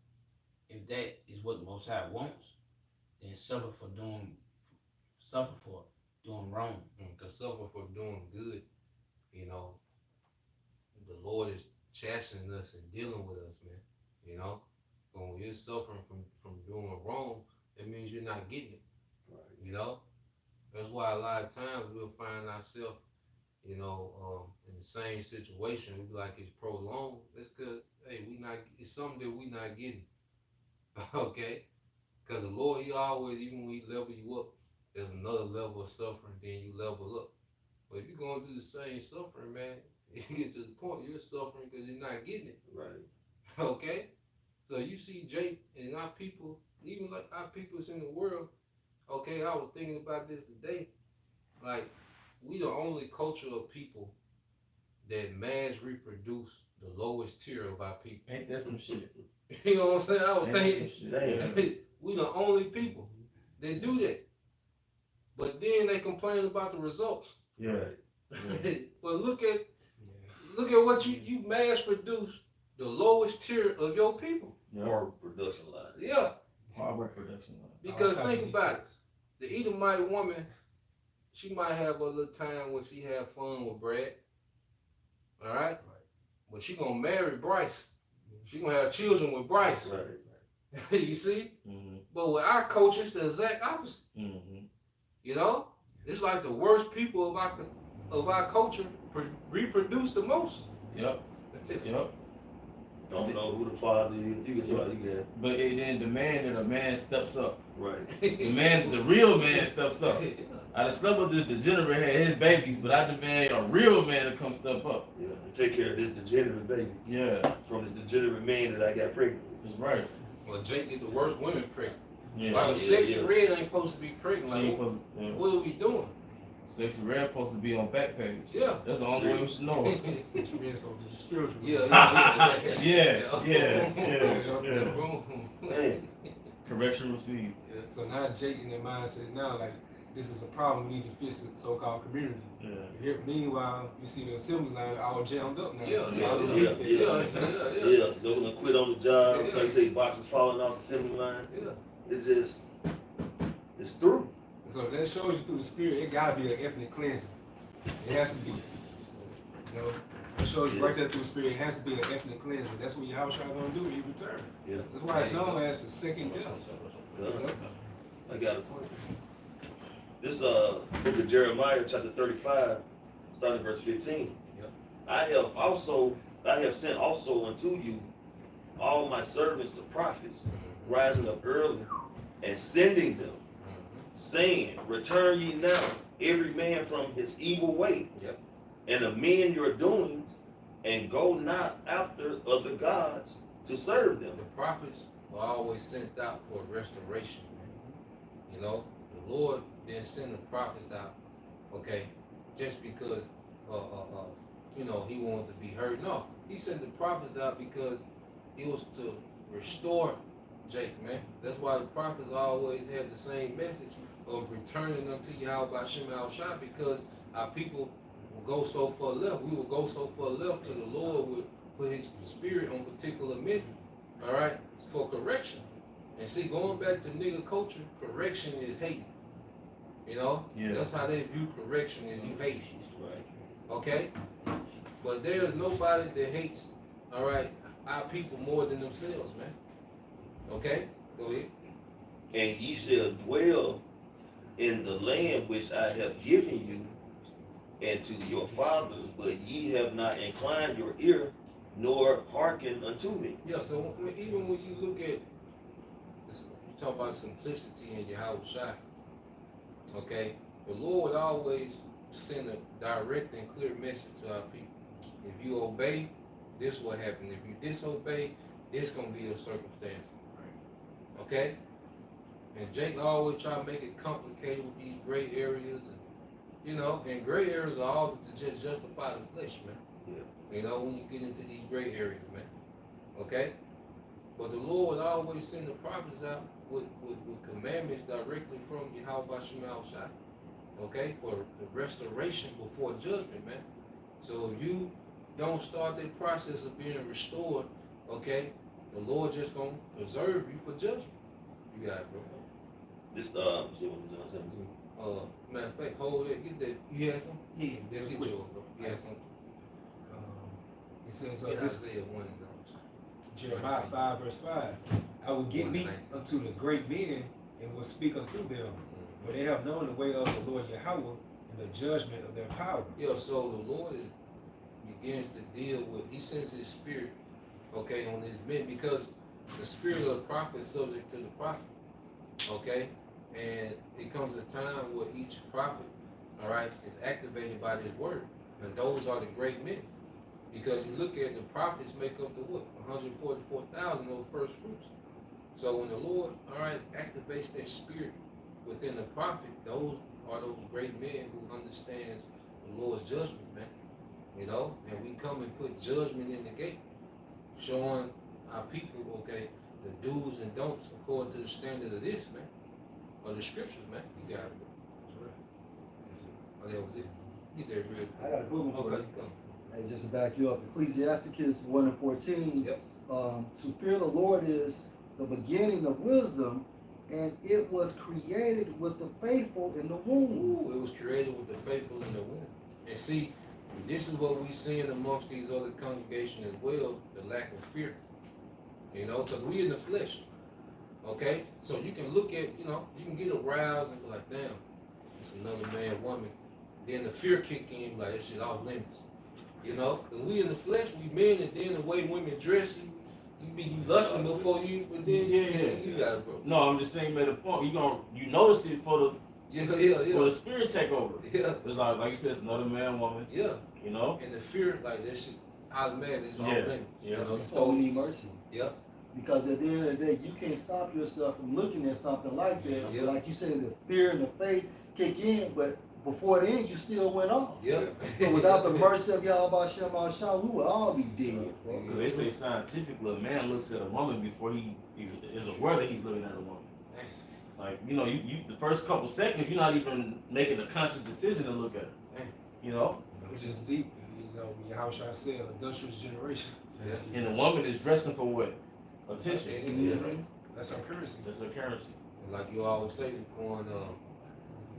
is what the Most High wants, then suffer for doing wrong. To suffer for doing good, the Lord is chastening us and dealing with us, man. But when you're suffering from doing wrong, that means you're not getting it. Right. That's why a lot of times we'll find ourselves, in the same situation. We be like, it's prolonged. That's because, hey, it's something that we not getting. Okay? Because the Lord, he always, even when he level you up, there's another level of suffering, then you level up. But if you're going to do the same suffering, man, you get to the point you're suffering because you're not getting it. Right. Okay? So you see Jake and our people, even like our peoples in the world, okay, I was thinking about this today. Like, we the only culture of people that mass reproduce the lowest tier of our people. Ain't that some shit? You know what I'm saying? I don't Ain't that think some shit? Damn. Yeah. we the only people that do that. But then they complain about the results. Yeah. But look at what you mass produce the lowest tier of your people. Yeah. More production line. Yeah, Hard work production line. because All type think of about it. defense. The Edomite woman, she might have a little time when she have fun with Brad. All right? But she gonna marry Bryce. She gonna have children with Bryce. Right. You see? Mm-hmm. But with our culture, it's the exact opposite. Mm-hmm. You know? It's like the worst people of our culture reproduce the most. Yep. Yep. Don't know who the father is. You get somebody you get. But it then demand that a man steps up. Right. The real man steps up. I done slept with this degenerate had his babies, but I demand a real man to come step up. Yeah. And take care of this degenerate baby Yeah, from this degenerate man that I got pregnant with. that's right. Well, Jake get the worst women pregnant. Yeah. Like a Yeah, sexy yeah. red ain't supposed to be pregnant. She ain't Like, supposed to, yeah. what are we doing? Sexy Red supposed to be on back page. Yeah. That's the only way we should know. It's supposed to be spiritual. Yeah. Yeah. Man. Correction received. So now Jake in their mindset now, like, this is a problem, we need to fix the so-called community. Yeah. Here, meanwhile, you see the assembly line all jammed up now. Yeah, A lot Yeah, of yeah, defense. yeah. They're gonna quit on the job. Like you say, boxes falling off the assembly line. Yeah. It's just, it's through. So that shows you through the spirit, it gotta be an ethnic cleansing. It has to be. You know, it shows you right there through the spirit, it has to be an ethnic cleansing. That's what Yahweh gonna do when he return. Yeah. That's why it's known as the second death. Yeah. I got it. This book of Jeremiah, chapter 35, starting verse 15. Yep. I have sent also unto you all my servants the prophets, rising up early and sending them, saying, return ye now, every man from his evil way, Yep. and amend your doings, and go not after other gods to serve them. The prophets were always sent out for restoration. You know, the Lord didn't send the prophets out, okay, just because, you know, he wanted to be heard. No, he sent the prophets out because it was to restore Jake, man. That's why the prophets always had the same message of returning unto Yahweh Shem Al Shah, because our people will go so far left. We will go so far left to the Lord with put his spirit on particular men, all right, for correction. And see, going back to nigga culture, correction is hate. You know? Yeah. That's how they view correction, is you hate. Right. Okay? But there's nobody that hates, all right, our people more than themselves, man. Okay? Go ahead. And ye shall dwell in the land which I have given you and to your fathers, but ye have not inclined your ear, nor hearkened unto me. Yeah, so even when you look at, you talk about simplicity in Yahweh Shai, okay? The Lord always send a direct and clear message to our people. If you obey, this will happen. If you disobey, this gonna be your circumstance. Okay? And Jake always try to make it complicated with these gray areas, and you know, and gray areas are all to just justify the flesh, man. Yeah. You know, when you get into these gray areas, man. Okay? But the Lord would always send the prophets out with commandments directly from Yahweh Shemal Shai. Okay? For the restoration before judgment, man. So if you don't start that process of being restored, okay, the Lord just gonna preserve you for judgment. You got it, bro. This, see what John 17. Matter of fact, hold it, get that. You had some? Yeah, Yeah, real get quick. yours, bro. You had some? It says, Get this Isaiah 1 and Jeremiah 5 verse 5, I will get me unto the great men and will speak unto them, for they have known the way of the Lord Yahweh and the judgment of their power. Yeah, so the Lord begins to deal with, he sends his spirit, okay, on his men, because the spirit of the prophet is subject to the prophet, okay? And it comes a time where each prophet, all right, is activated by this word. And those are the great men. Because you look at the prophets make up the what? 144,000 of first fruits. So when the Lord, all right, activates that spirit within the prophet, those are those great men who understands the Lord's judgment, man. You know, and we come and put judgment in the gate, showing our people, okay, the do's and don'ts according to the standard of this, man, or the scriptures, man. You got it. Oh, that was it. Get there, real. I got a good one for Okay, you. come. Hey, just to back you up, Ecclesiasticus 1:14. Yep. To fear the Lord is the beginning of wisdom, and it was created with the faithful in the womb. Ooh, it was created with the faithful in the womb. And see, this is what we seeing amongst these other congregations as well, the lack of fear. You know, because we in the flesh. Okay? So you can look at, you know, you can get aroused and be like, damn, it's another man, woman. Then the fear kick in, like, that shit off limits. You know? Because we in the flesh, we men, and then the way women dress, you lusting before you, but then you got it, bro. No, I'm just saying, made a point. You notice it for Yeah. the spirit take over. Yeah. It's like you said, it's another man, woman. Yeah. You know. And the fear, like, that shit, automatically, it's off Yeah. limits. Yeah. You know? That's why we need mercy. Yep. Because at the end of the day, you can't stop yourself from looking at something like that. Yeah. But like you said, the fear and the faith kick in, but before then, you still went off. Yep. So without the mercy of Yahweh Shem Shah, we would all be dead. Because they say scientifically, a man looks at a woman before he is aware that he's looking at a woman. Like, you know, you the first couple seconds, you're not even making a conscious decision to look at her. You know? It's just deep. You know, Yahushua said, adulterous generation. Yeah. And the woman is dressing for what? Attention. Mhm. That's our currency. That's her currency. And like you always say, going,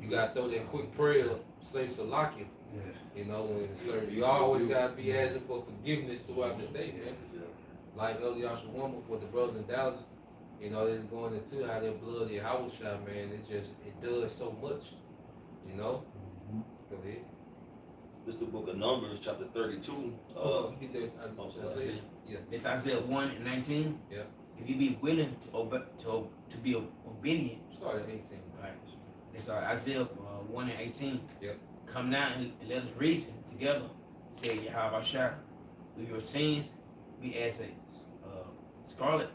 you gotta throw that quick prayer, say Salakia. Yeah. You know, when you always gotta be asking for forgiveness throughout the day, man. Like Elder Yashua woman with the brothers in Dallas, you know, it's going into how their blood, their house shot, man. It does so much. You know? Go ahead. This is the book of Numbers, chapter 32. You get that? Isaiah? Yeah. It's Isaiah 1:19. Yeah. If you be willing to be obedient, Start at 18. right? It's Isaiah 1:18. Yep. Come now and let us reason together. Say Yahweh Shah, through your sins, be as a scarlet.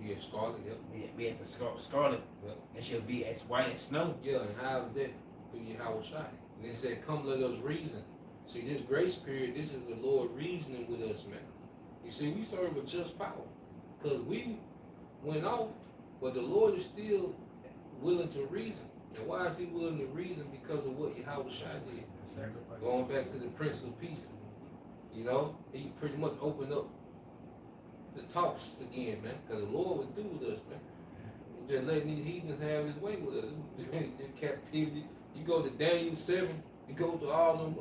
Be a scarlet, yep. Be as a scarlet. Yep. And shall be as white as snow. Yeah, and how is that through Yahweh Shai? And they said, come let us reason. See, this grace period, this is the Lord reasoning with us, man. You see, we serve a just power. Because we went off, but the Lord is still willing to reason. And why is he willing to reason? Because of what Yahweh Shai did. Sacrifice. Going back to the Prince of Peace. You know, he pretty much opened up the talks again, man. Because the Lord would do with us, man. He just letting these heathens have his way with us. In captivity. You go to Daniel 7, you go to all them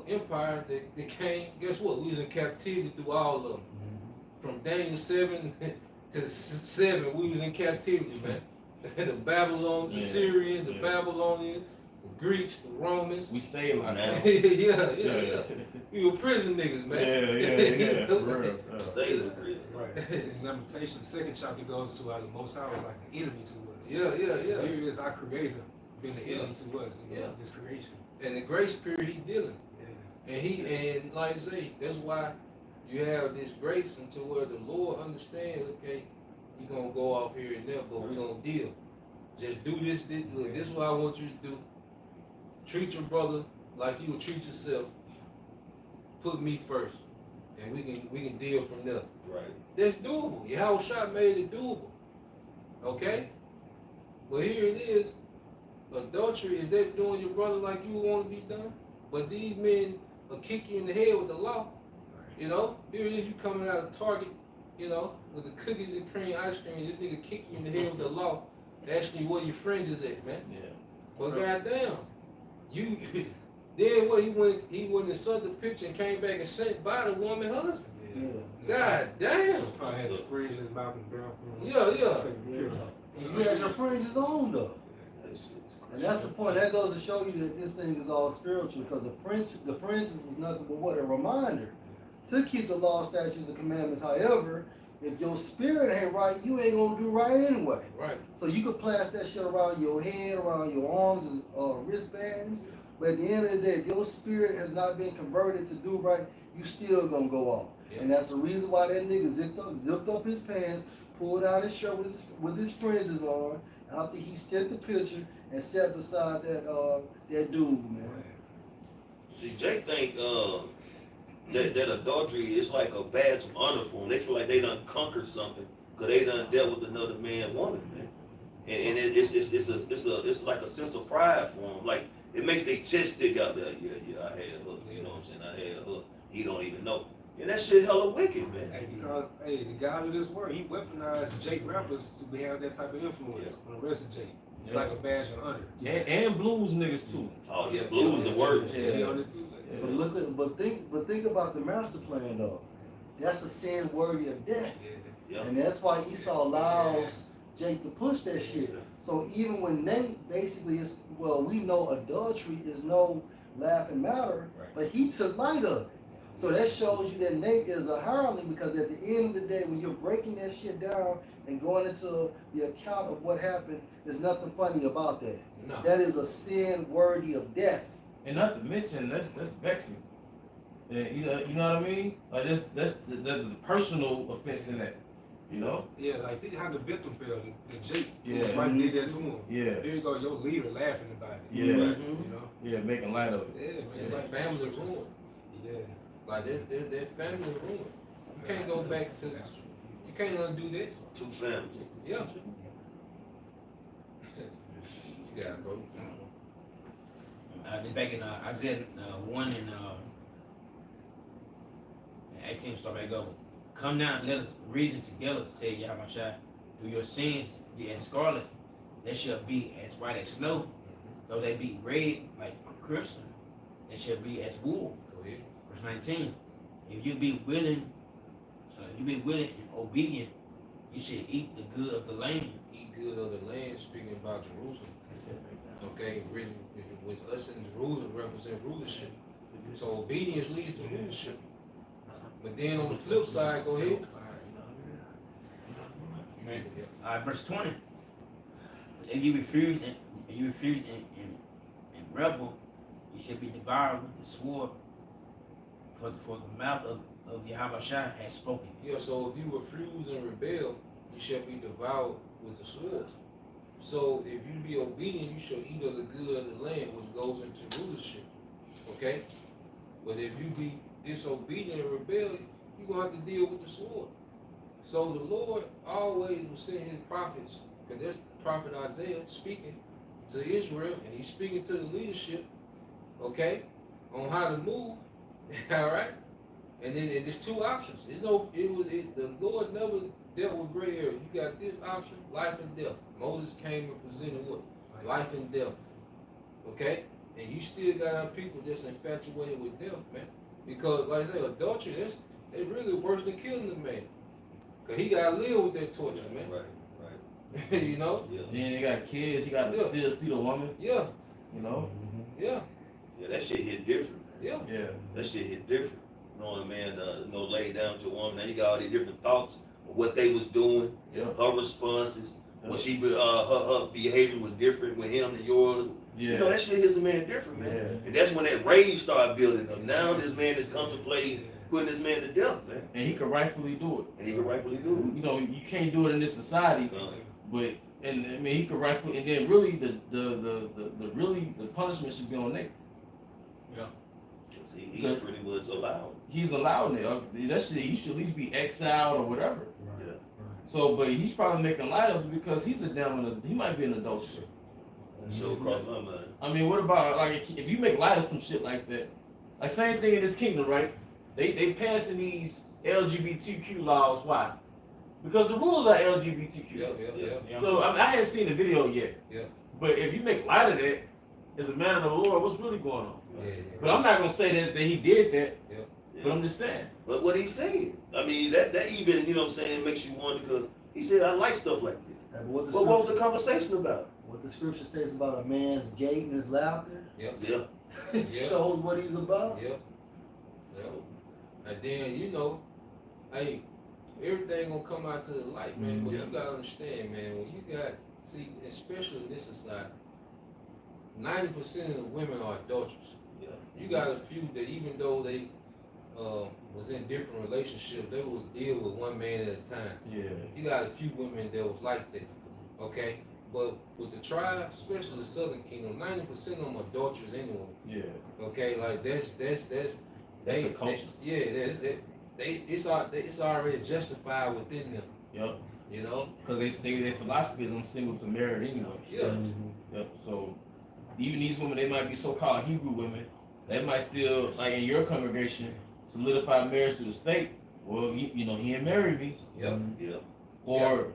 empires that came. Guess what? We was in captivity through all of them. From Daniel 7 to 7, we was in captivity, man. The Babylon, the Syrians, the Babylonians, the Greeks, the Romans. We stay like that. yeah. We were prison niggas, man. Yeah. For real. Stay in the prison. Right. In Lamentation, the second chapter goes to how the Most High was like an enemy to us. Yeah. So here is our Creator being an enemy to us, you know, Yeah. His creation. And the grace period he dealing. Yeah. And like I say, that's why you have this grace until where the Lord understands, okay, you're gonna go off here and there, but we don't deal. Just do this. Look, this is what I want you to do. Treat your brother like you would treat yourself. Put me first. And we can deal from there. Right. That's doable. Yahweh Shah made it doable. Okay? But here it is. Adultery, is that doing your brother like you want to be done? But these men will kick you in the head with the law. You know? Here it is, you coming out of Target, you know, with the cookies and cream ice cream, this nigga kick you in the head with the law. Asking you where your fringes at, man. Yeah. But goddamn, you then what he went and saw the picture and came back and sent by the woman husband. God damn. He probably has a fringe in his mouth and brown. Yeah. And you had your fringes on though. And that's the point. That goes to show you that this thing is all spiritual, because the fringes was nothing but what? A reminder to keep the law, statutes, and commandments. However, if your spirit ain't right, you ain't gonna do right anyway. Right. So you could plaster that shit around your head, around your arms and wristbands. But at the end of the day, if your spirit has not been converted to do right, you still gonna go off. Yeah. And that's the reason why that nigga zipped up his pants, pulled down his shirt with his fringes on, after he sent the picture and sat beside that dude, man. See, Jake think that adultery is like a badge of honor for them. They feel like they done conquered something because they done dealt with another man, woman, man. And it's like a sense of pride for them. Like it makes their chest stick out there. Yeah, I had her. You know what I'm saying? I had her. He don't even know. And that shit hella wicked, man. Hey, because the God of this world, he weaponized Jake rappers to have that type of influence on the rest of Jake. It's like a badge of honor. And blues niggas too. Oh yeah, blues the worst. Yeah. He on it too. But look at, but think about the master plan though. That's a sin worthy of death. Yeah. And that's why Esau allows Jake to push that shit. So even when Nate basically is, well, we know adultery is no laughing matter, Right. but he took light of it. So that shows you that Nate is a hireling, because at the end of the day, when you're breaking that shit down and going into the account of what happened, there's nothing funny about that. No. That is a sin worthy of death. And not to mention, that's vexing. And you know what I mean? Like that's the personal offense in that. You know? Yeah, like think how the victim felt. And Jake Yeah. was right did that to him. Yeah. There you go, your leader laughing about it. Yeah. You Mhm. know? Yeah, making light of it. Yeah, And man. that family ruined. Yeah. Like that family ruined. You can't go back to. You can't undo that. Two families. Yeah. You got it, bro. Back in Isaiah 1 and 18, start back over. Come now and let us reason together, said Yahweh. Do your sins be as scarlet, they shall be as white as snow. Though they be red like crimson, they shall be as wool. Go ahead. Verse 19. If you be willing and obedient, you should eat the good of the land. Eat good of the land, speaking about Jerusalem. Okay, really, with us in Jerusalem represent rulership. So obedience leads to rulership. But then on the flip side, go ahead. Verse 20. If you refuse and rebel, you shall be devoured with the sword. For the mouth of Yahweh has spoken. Yeah, so if you refuse and rebel, you shall be devoured with the sword. So if you be obedient, you shall eat of the good of the land, which goes into rulership. Okay? But if you be disobedient and rebel, you're going to have to deal with the sword. So the Lord always will send his prophets, because that's prophet Isaiah speaking to Israel, and he's speaking to the leadership, okay, on how to move, all right? And then there's two options. The Lord never dealt with gray area. You got this option, life and death. Moses came and presented what? Life and death, okay? And you still got our people that's infatuated with death, man. Because, like I say, adultery, it's really worse than killing the man. Because he got to live with that torture, man. Right. You know? Yeah. Then they got kids, you gotta still see the woman, Yeah, you know? yeah, Yeah, that shit hit different. yeah. Yeah. That shit hit different. Knowing a man, lay down with your woman, now you got all these different thoughts of what they was doing, Yeah. her responses, what she, her behavior was different with him than yours. Yeah. You know, that shit hits a man different, man. Yeah. And that's when that rage started building up. Now this man is contemplating putting this man to death, man. And he could rightfully do it. And he can rightfully do You know, you can't do it in this society, it. but and I mean he could rightfully, and then really the punishment should be on Nate. He's pretty much allowed. He's allowed it. That shit, he should at least be exiled or whatever. Yeah. So, but he's probably making light of it because he's a damn, he might be an adulterer. That shit crossed my mind. I mean, what about like if you make light of some shit like that? Like same thing in this kingdom, right? They passing these LGBTQ laws. Why? Because the rules are LGBTQ. Yeah. So I hadn't seen the video yet. Yeah. But if you make light of that, as a man of the Lord, what's really going on? Yeah. But I'm not gonna say that he did that. Yeah. But I'm just saying. But what he said, I mean, that even, you know what I'm saying, makes you wonder, because he said, I like stuff like this. And what the But what was scripture, the conversation about? what the scripture states about a man's gait and his laughter Yeah. Yeah. shows what he's about. Yeah. And then, you know, hey, everything gonna come out to the light, man. But Yeah. you gotta understand, man, when you got, see, especially in this society, 90% of the women are adulterers. Yeah. You got a few that even though they was in different relationships, they was deal with one man at a time. Yeah. You got a few women that was like that, okay? But with the tribe, especially the Southern Kingdom, 90% of them adulterers anyway. Yeah. Okay, like that's That's the culture. it's already justified within them. Yep. You know. Because they think their philosophy is I'm single to marry anyway. Yeah. Mhm. Yep. So even these women, they might be so-called Hebrew women. They might still, like in your congregation, solidify marriage to the state. Well, you know, he ain't married me. Yep. Yeah. Or,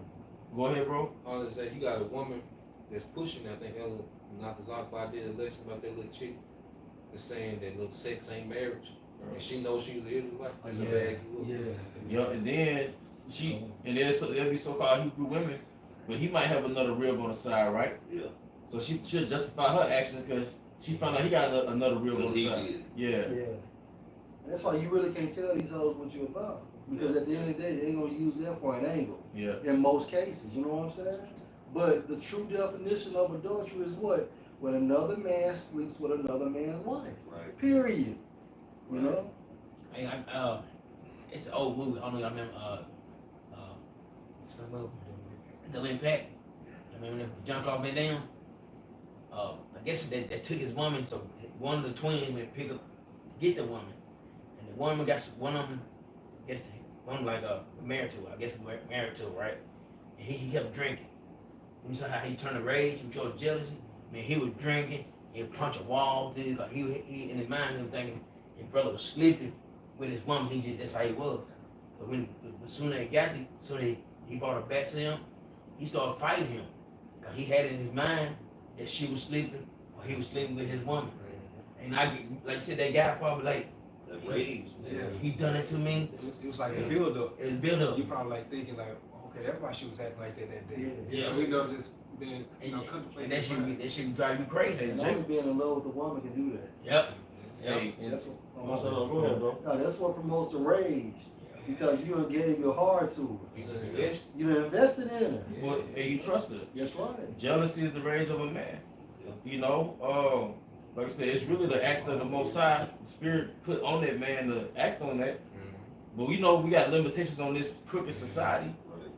go ahead, bro. I was gonna say you got a woman that's pushing. I think Ella Natazakba did a lesson about that little chick that's saying that little sex ain't marriage, and she knows she was an Israelite. That's a bad girl. Yeah. Yep. And then there'll be so-called Hebrew women, but he might have another rib on the side, right? Yeah. So she'll justify her actions because she found out he got another rib on Because the he side. did. Yeah. Yeah. And that's why you really can't tell these hoes what you're about. Because at the end of the day, they're gonna use that for an angle. Yeah. In most cases, you know what I'm saying? But the true definition of adultery is what? When another man sleeps with another man's wife. Right. Period. You Right. know? It's an old movie. I don't know y'all remember. What's the movie? The Impact. I remember when John Claude Van Damme. I guess they took his woman, so one of the twins went pick up, get the woman, and the woman got one of them. I guess one like married to her. I guess married to her, right? And he kept drinking. You saw how he turned to rage and showed jealousy. I mean, he was drinking. He would punch a wall. Dude, like he in his mind, he was thinking his brother was sleeping with his woman. That's how he was. But as soon as he brought her back to him, he started fighting him. Cause he had in his mind that she was sleeping or he was sleeping with his woman. And like you said, that guy probably like, That rage. Yeah. he done it to me. It was like a build up. It was built up. You probably like thinking like, okay, that's why she was acting like that day. Yeah. We know just been And contemplating. that should drive you crazy. And only being in love with a woman can do that. Yep. Hey, and That's what. go ahead, bro. No, that's what promotes the rage. Because you done gave your heart to her. You done invest. You done invested in her. Well, and you trusted her. That's right. Jealousy is the rage of a man. You know, like I said, it's really the act of the Most High Spirit put on that man to act on that. But we know we got limitations on this crooked society. Right.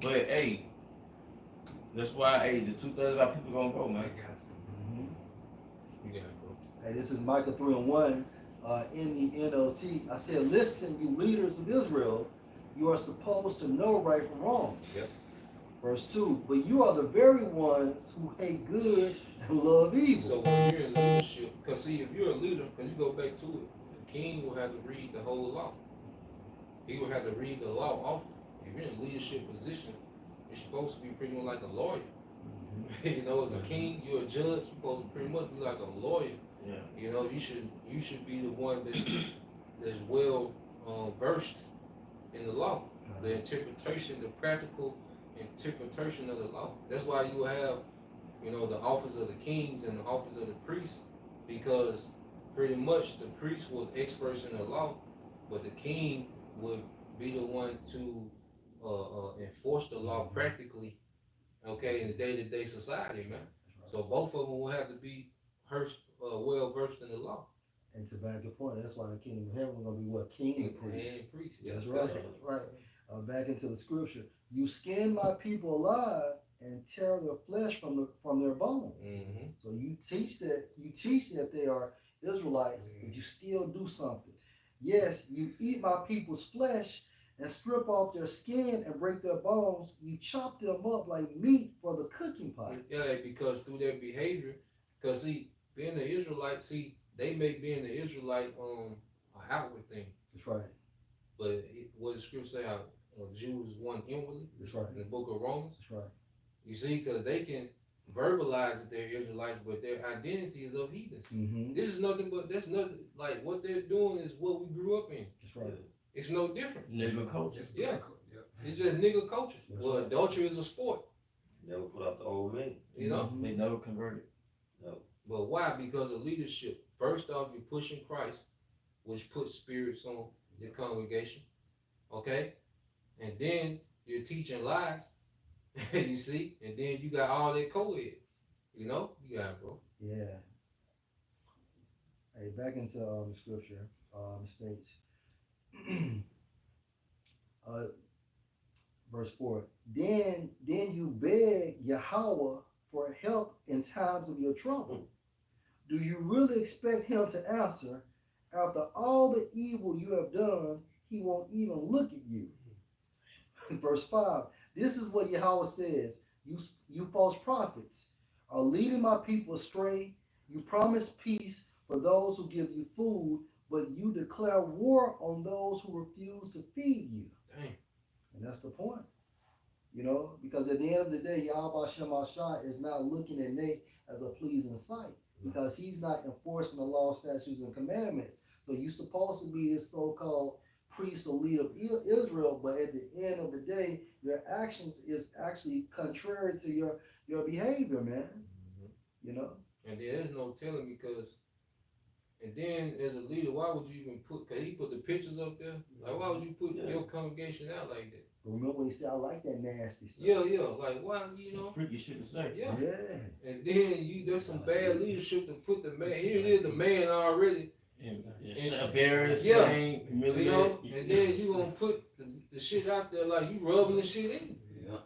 But hey, that's why the 2/3 of our people gonna go, man. You got it, bro. Hey, this is Micah 3:1 in the NLT. I said, listen, you leaders of Israel, you are supposed to know right from wrong. Yep. Verse 2, but you are the very ones who hate good and love evil. So when you're in leadership, because see, if you're a leader, because you go back to it, the king will have to read the whole law. He will have to read the law often. If you're in a leadership position, you're supposed to be pretty much like a lawyer. You know, as a king, you're a judge, you're supposed to pretty much be like a lawyer. Yeah. You know, you should be the one that's well versed in the law, the interpretation, the practical interpretation of the law. That's why you will have, you know, the office of the kings and the office of the priests, because pretty much the priest was experts in the law, but the king would be the one to enforce the law practically, okay, in the day-to-day society, man. So both of them will have to be well versed in the law. And to back your point, that's why the kingdom of heaven is going to be what? King and priest. And priest. That's right. That's right. Back into the scripture. You skin my people alive and tear their flesh from their bones. Mm-hmm. So you teach that they are Israelites, but you still do something. Yes, you eat my people's flesh and strip off their skin and break their bones. You chop them up like meat for the cooking pot. Yeah, because through their behavior, because see, being an Israelite, see, they make being an Israelite an outward thing. That's right. But what the scripture say, how Jews is one inwardly That's right. in the book of Romans. That's right. You see, because they can verbalize that they're Israelites, but their identity is of heathens. Mm-hmm. This is nothing but, that's nothing, like what they're doing is what we grew up in. That's right. It's no different. Nigga culture. Yeah. It's just nigga culture. That's Well, right. adultery is a sport, Never put out the old man. you know? They never converted. But why? Because of leadership. First off, you're pushing Christ, which puts spirits on your congregation. Okay? And then you're teaching lies. You see? And then you got all that co-ed. You know? You got it, bro. Yeah. Hey, back into the scripture, states, verse 4. Then you beg Yahweh for help in times of your trouble. Do you really expect him to answer? After all the evil you have done, he won't even look at you. Verse 5. This is what Yahweh says. You false prophets are leading my people astray. You promise peace for those who give you food, but you declare war on those who refuse to feed you. Dang. And that's the point. You know, because at the end of the day, Yahweh Shemashah is not looking at Nate as a pleasing sight, because he's not enforcing the law, statutes, and commandments. So you're supposed to be this so-called priest or leader of Israel, but at the end of the day, your actions is actually contrary to your behavior, man. You know? And there's no telling, because, and then as a leader, why would you even put, cause he put the pictures up there, like why would you put your congregation out like that? Remember when he said, I like that nasty stuff. Yeah, like why, you know? Freaky shit to say. Yeah. Yeah. And then there's some bad leadership to put the man, here it is, the man already, And embarrassed, Yeah. shame, you know, humiliated. and then you gonna put the shit out there like you rubbing the shit in, Yeah.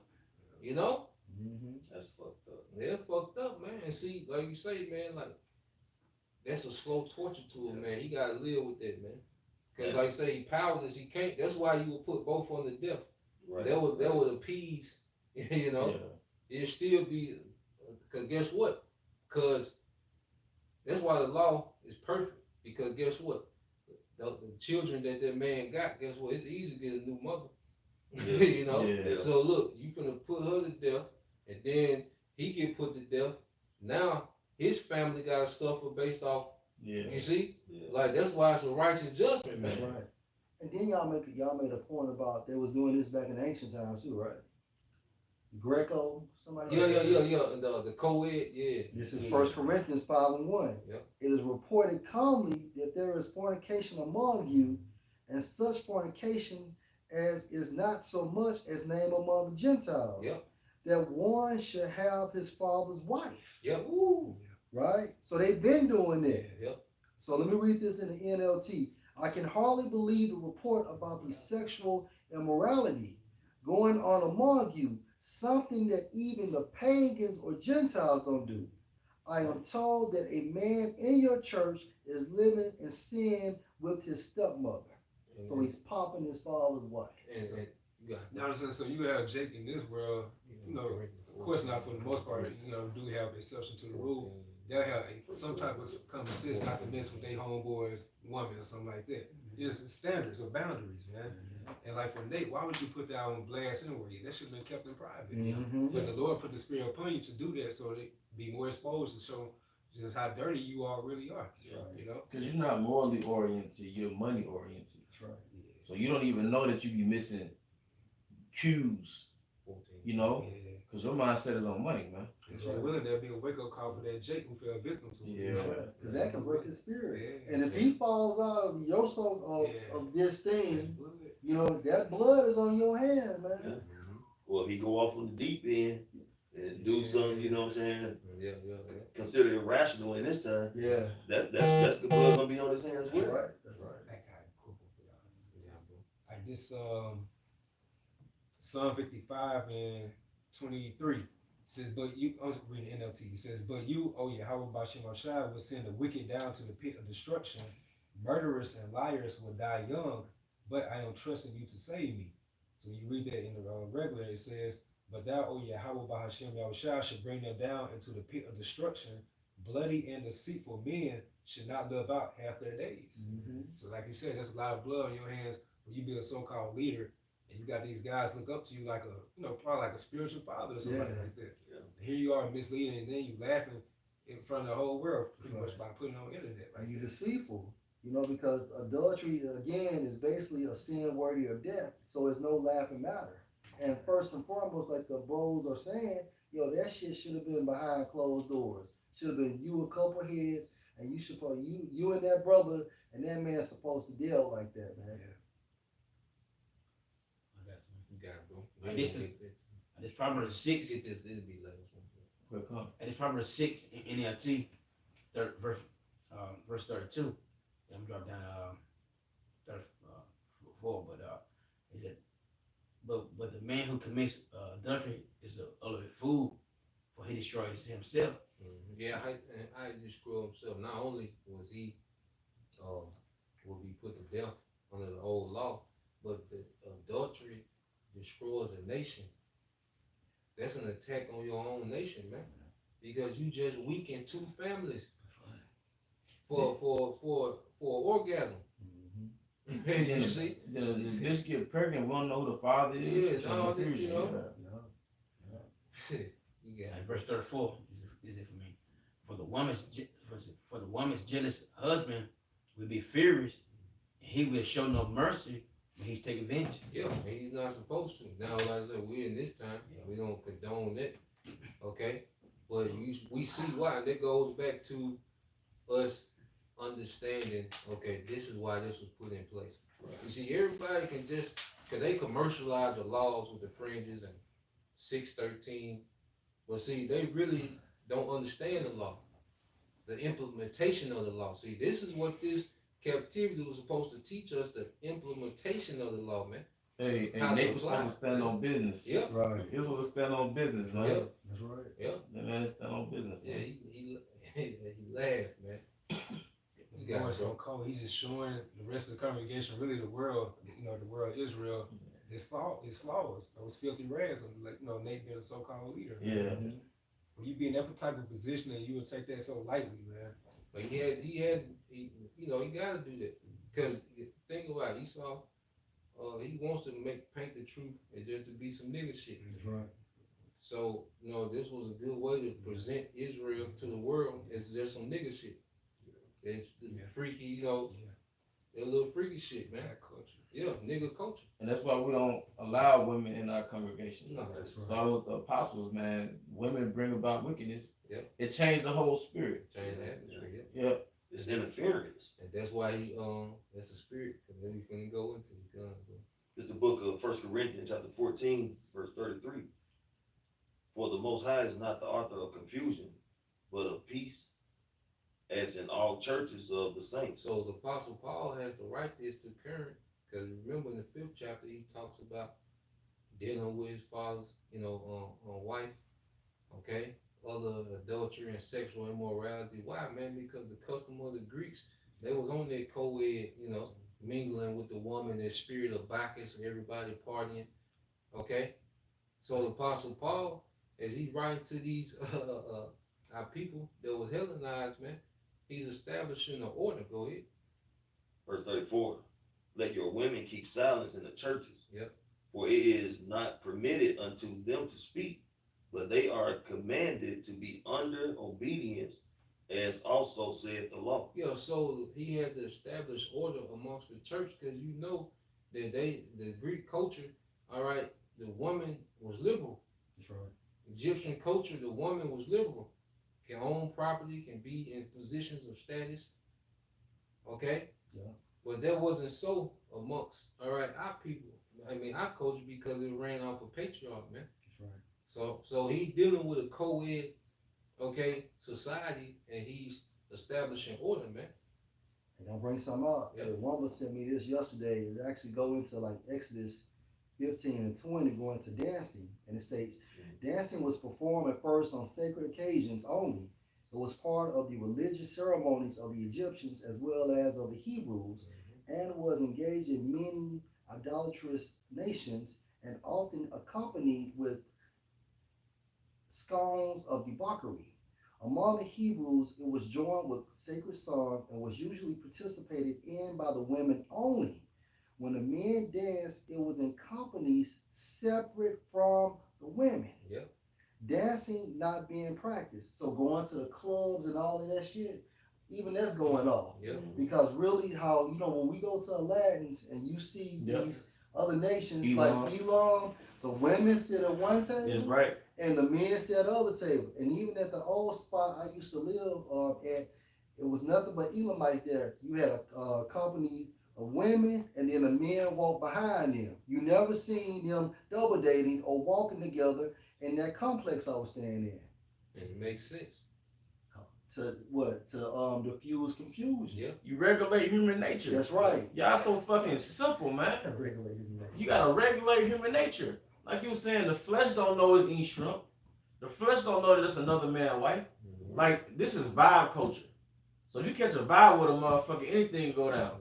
you know? Mm-hmm. That's fucked up. They're fucked up, man. And see, like you say, man, like, that's a slow torture to him, man. He gotta live with that, man. Cause like you say, he powerless, he can't, that's why you will put both on the death. Right. That would appease, you know? It'd still be, cause guess what? Cause that's why the law is perfect. Because guess what? The children that man got, guess what? It's easy to get a new mother. You know? Yeah. So look, you finna put her to death, and then he get put to death. Now his family gotta suffer based off, you see? Yeah. Like that's why it's a righteous judgment, man. That's right. And then y'all made a point about they was doing this back in ancient times too, right? Greco, somebody. Yeah. The co-ed, yeah. This is Yeah. 1 Corinthians 5:1. Yeah. It is reported calmly that there is fornication among you, and such fornication as is not so much as named among the Gentiles. Yep. That one should have his father's wife. Yep. Ooh. Right? So they've been doing that. Yep. So let me read this in the NLT. I can hardly believe the report about the sexual immorality going on among you, something that even the pagans or Gentiles don't do. I am told that a man in your church is living in sin with his stepmother. So he's popping his father's wife. And you got Now, so you have Jake in this world, you know, of course not for the most part, you know, do have exception to the rule. They'll have some type of common sense not to mess with their homeboy's woman or something like that. Just standards or boundaries, man. And like for Nate, why would you put that on blast anyway? That should have been kept in private. Mm-hmm. But the Lord put the spirit upon you to do that so they be more exposed to show just how dirty you all really are. You know? Because you're not morally oriented, you're money oriented. That's right. So you don't even know that you be missing cues, you know? Yeah. Because your mindset is on money, man. If you're willing, there'll be a wake up call for that Jake who fell victim to it. Yeah. Because that can break his spirit. Yeah. And if he falls out of your soul of this thing, That's blood. you know, that blood is on your hands, man. Yeah. Or if he go off on the deep end and do something, you know what I'm saying, Yeah. consider irrational in this time, Yeah. that's the blood gonna be on his hands That's with. right. That's right. That guy cool for y'all. Like this Psalm 55 and 23 says, but you, I was reading NLT, it says, but you, oh yeah, how about Shemashah will send the wicked down to the pit of destruction. Murderers and liars will die young, but I am trusting you to save me. So you read that in the regular, it says, but thou, oh yeah, how about Hashem Yahushua should bring them down into the pit of destruction. Bloody and deceitful men should not live out half their days. Mm-hmm. So like you said, there's a lot of blood on your hands when you be a so-called leader and you got these guys look up to you like a, you know, probably like a spiritual father or something like that. Yeah. And here you are misleading and then you laughing in front of the whole world pretty much by putting it on the internet. And you deceitful, you know, because adultery, again, is basically a sin worthy of death. So it's no laughing matter. And first and foremost, like the bros are saying, yo, that shit should have been behind closed doors. Should have been you a couple heads, and you should put you and that brother and that man supposed to deal like that, man. You got it, bro. And this is- It's Proverbs 6. Get this, it'll be last one. Quick come. And it's Proverbs 6 in NLT, verse 32. I'm drop down 34, but it said, but the man who commits adultery is a ultimate fool, for he destroys himself. Yeah, I destroy himself. Not only was he will be put to death under the old law, but the adultery destroys a nation. That's an attack on your own nation, man. Because you just weakened two families for orgasm. Mm-hmm. You see? The bitch get pregnant, won't know who the father is. Yeah, all this, you know. Yeah. You got And verse 34 is it for me. For the woman's jealous husband will be furious, and he will show no mercy when he's taking vengeance. yeah, and he's not supposed to. Now, like I said, we're in this time, we don't condone it, okay? But we see why, and that goes back to us understanding, okay, this is why this was put in place. You see, everybody can just, cause they commercialize the laws with the fringes and 613, but see, they really don't understand the law, the implementation of the law. See, this is what this captivity was supposed to teach us, the implementation of the law, man. Hey, How to Nate was apply. supposed to stand on business. Yep, Right. He was supposed to stand on business, man. yep, That's right. yep. The man stand on business. Yeah, Man. he laughed, man. You got Boy, it, so bro. cold. He's just showing the rest of the congregation, really the world, the world of Israel, his flaws, those filthy rags. Like, Nate being a so-called leader. Yeah. Mm-hmm. When you be in that type of position and you would take that so lightly, man. But he gotta do that. Cause think about it, Esau, he wants to paint the truth and just to be some nigga shit. That's right. So, this was a good way to present Israel to the world as just some nigga shit. It's freaky, that little freaky shit, man. That culture. Yeah, nigga culture. And that's why we don't allow women in our congregation. No, That's right. Start with the apostles, man. Women bring about wickedness. Yep. It changed the whole spirit. change the atmosphere, yeah. Yep. It's interference. And that's why that's the spirit, because then we finna go into the guns, bro. It's the book of 1 Corinthians chapter 14, verse 33. For the Most High is not the author of confusion, but of peace, as in all churches of the saints. So the Apostle Paul has to write this to current, because remember in the 5th chapter he talks about dealing with his father's, wife, okay, other adultery and sexual immorality. Why, man? Because the custom of the Greeks, they was on their co-ed, mingling with the woman, their spirit of Bacchus, everybody partying, okay. So the Apostle Paul, as he writing to these our people that was Hellenized, man, he's establishing an order. Go ahead. Verse 34. Let your women keep silence in the churches. Yep. For it is not permitted unto them to speak, but they are commanded to be under obedience, as also saith the law. Yeah, so he had to establish order amongst the church, because that the Greek culture, all right, the woman was liberal. That's right. Egyptian culture, the woman was liberal. Can own property, can be in positions of status. Okay? Yeah. But that wasn't so amongst, all right, our people. I mean, our culture, because it ran off of patriarch, man. That's right. So he dealing with a co-ed, okay, society, and he's establishing order, man. And I'll bring some up. Yeah. Woman sent me this yesterday. It actually go into like Exodus 15 and 20, going to dancing. And it states, dancing was performed at first on sacred occasions only. It was part of the religious ceremonies of the Egyptians as well as of the Hebrews, and was engaged in many idolatrous nations and often accompanied with scones of debauchery. Among the Hebrews, it was joined with sacred song and was usually participated in by the women only. When the men danced, it was in companies separate from the women. Yep. Dancing not being practiced. So going to the clubs and all of that shit, even that's going off. Yep. Because really how, when we go to Aladdin's and you see Yep. these other nations Elam. like Elam, the women sit at one table That's right. and the men sit at the other table. And even at the old spot I used to live at, it was nothing but Elamites there. You had a company of women, and then the men walked behind them. You never seen them double dating or walking together in that complex I was staying in. And it makes sense. diffuse confusion. Yeah. You regulate human nature. That's right. Y'all so fucking simple, man. You gotta regulate human nature. Like you were saying, the flesh don't know it's eating shrimp. The flesh don't know that it's another man's wife. Like, this is vibe culture. So you catch a vibe with a motherfucker, anything go down.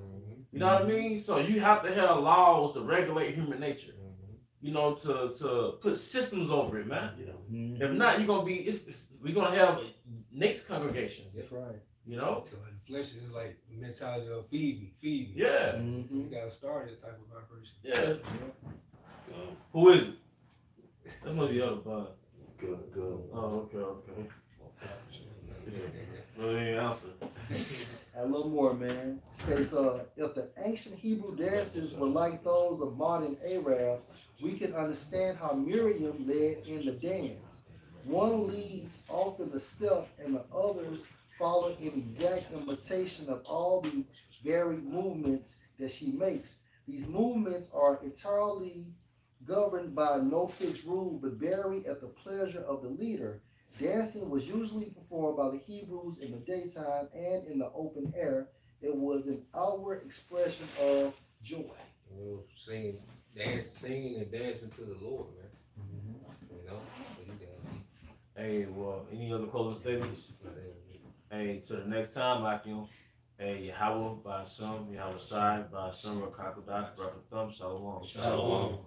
You know what I mean? So you have to have laws to regulate human nature. You know, to put systems over it, man. If not, you're gonna be we're gonna have Nate's congregation. That's right. You know? So in the flesh is like the mentality of feed me. Yeah. So you gotta start that type of vibration. Yeah. Who is it? That must be the other bud. Good. Oh, okay. Well, any answer. A little more, man. It says, if the ancient Hebrew dances were like those of modern Arabs, we can understand how Miriam led in the dance. One leads off in the step, and the others follow in exact imitation of all the varied movements that she makes. These movements are entirely governed by no fixed rule, but vary at the pleasure of the leader. Dancing was usually performed by the Hebrews in the daytime and in the open air. It was an outward expression of joy. Singing and dancing to the Lord, man. You know? So you got Hey, well, any other closing statements? Hey, till the next time, like you. Hey, Yahweh by some, Yahweh Shai by some, Rakakodash, Brother Thumb, Shalom. Shalom.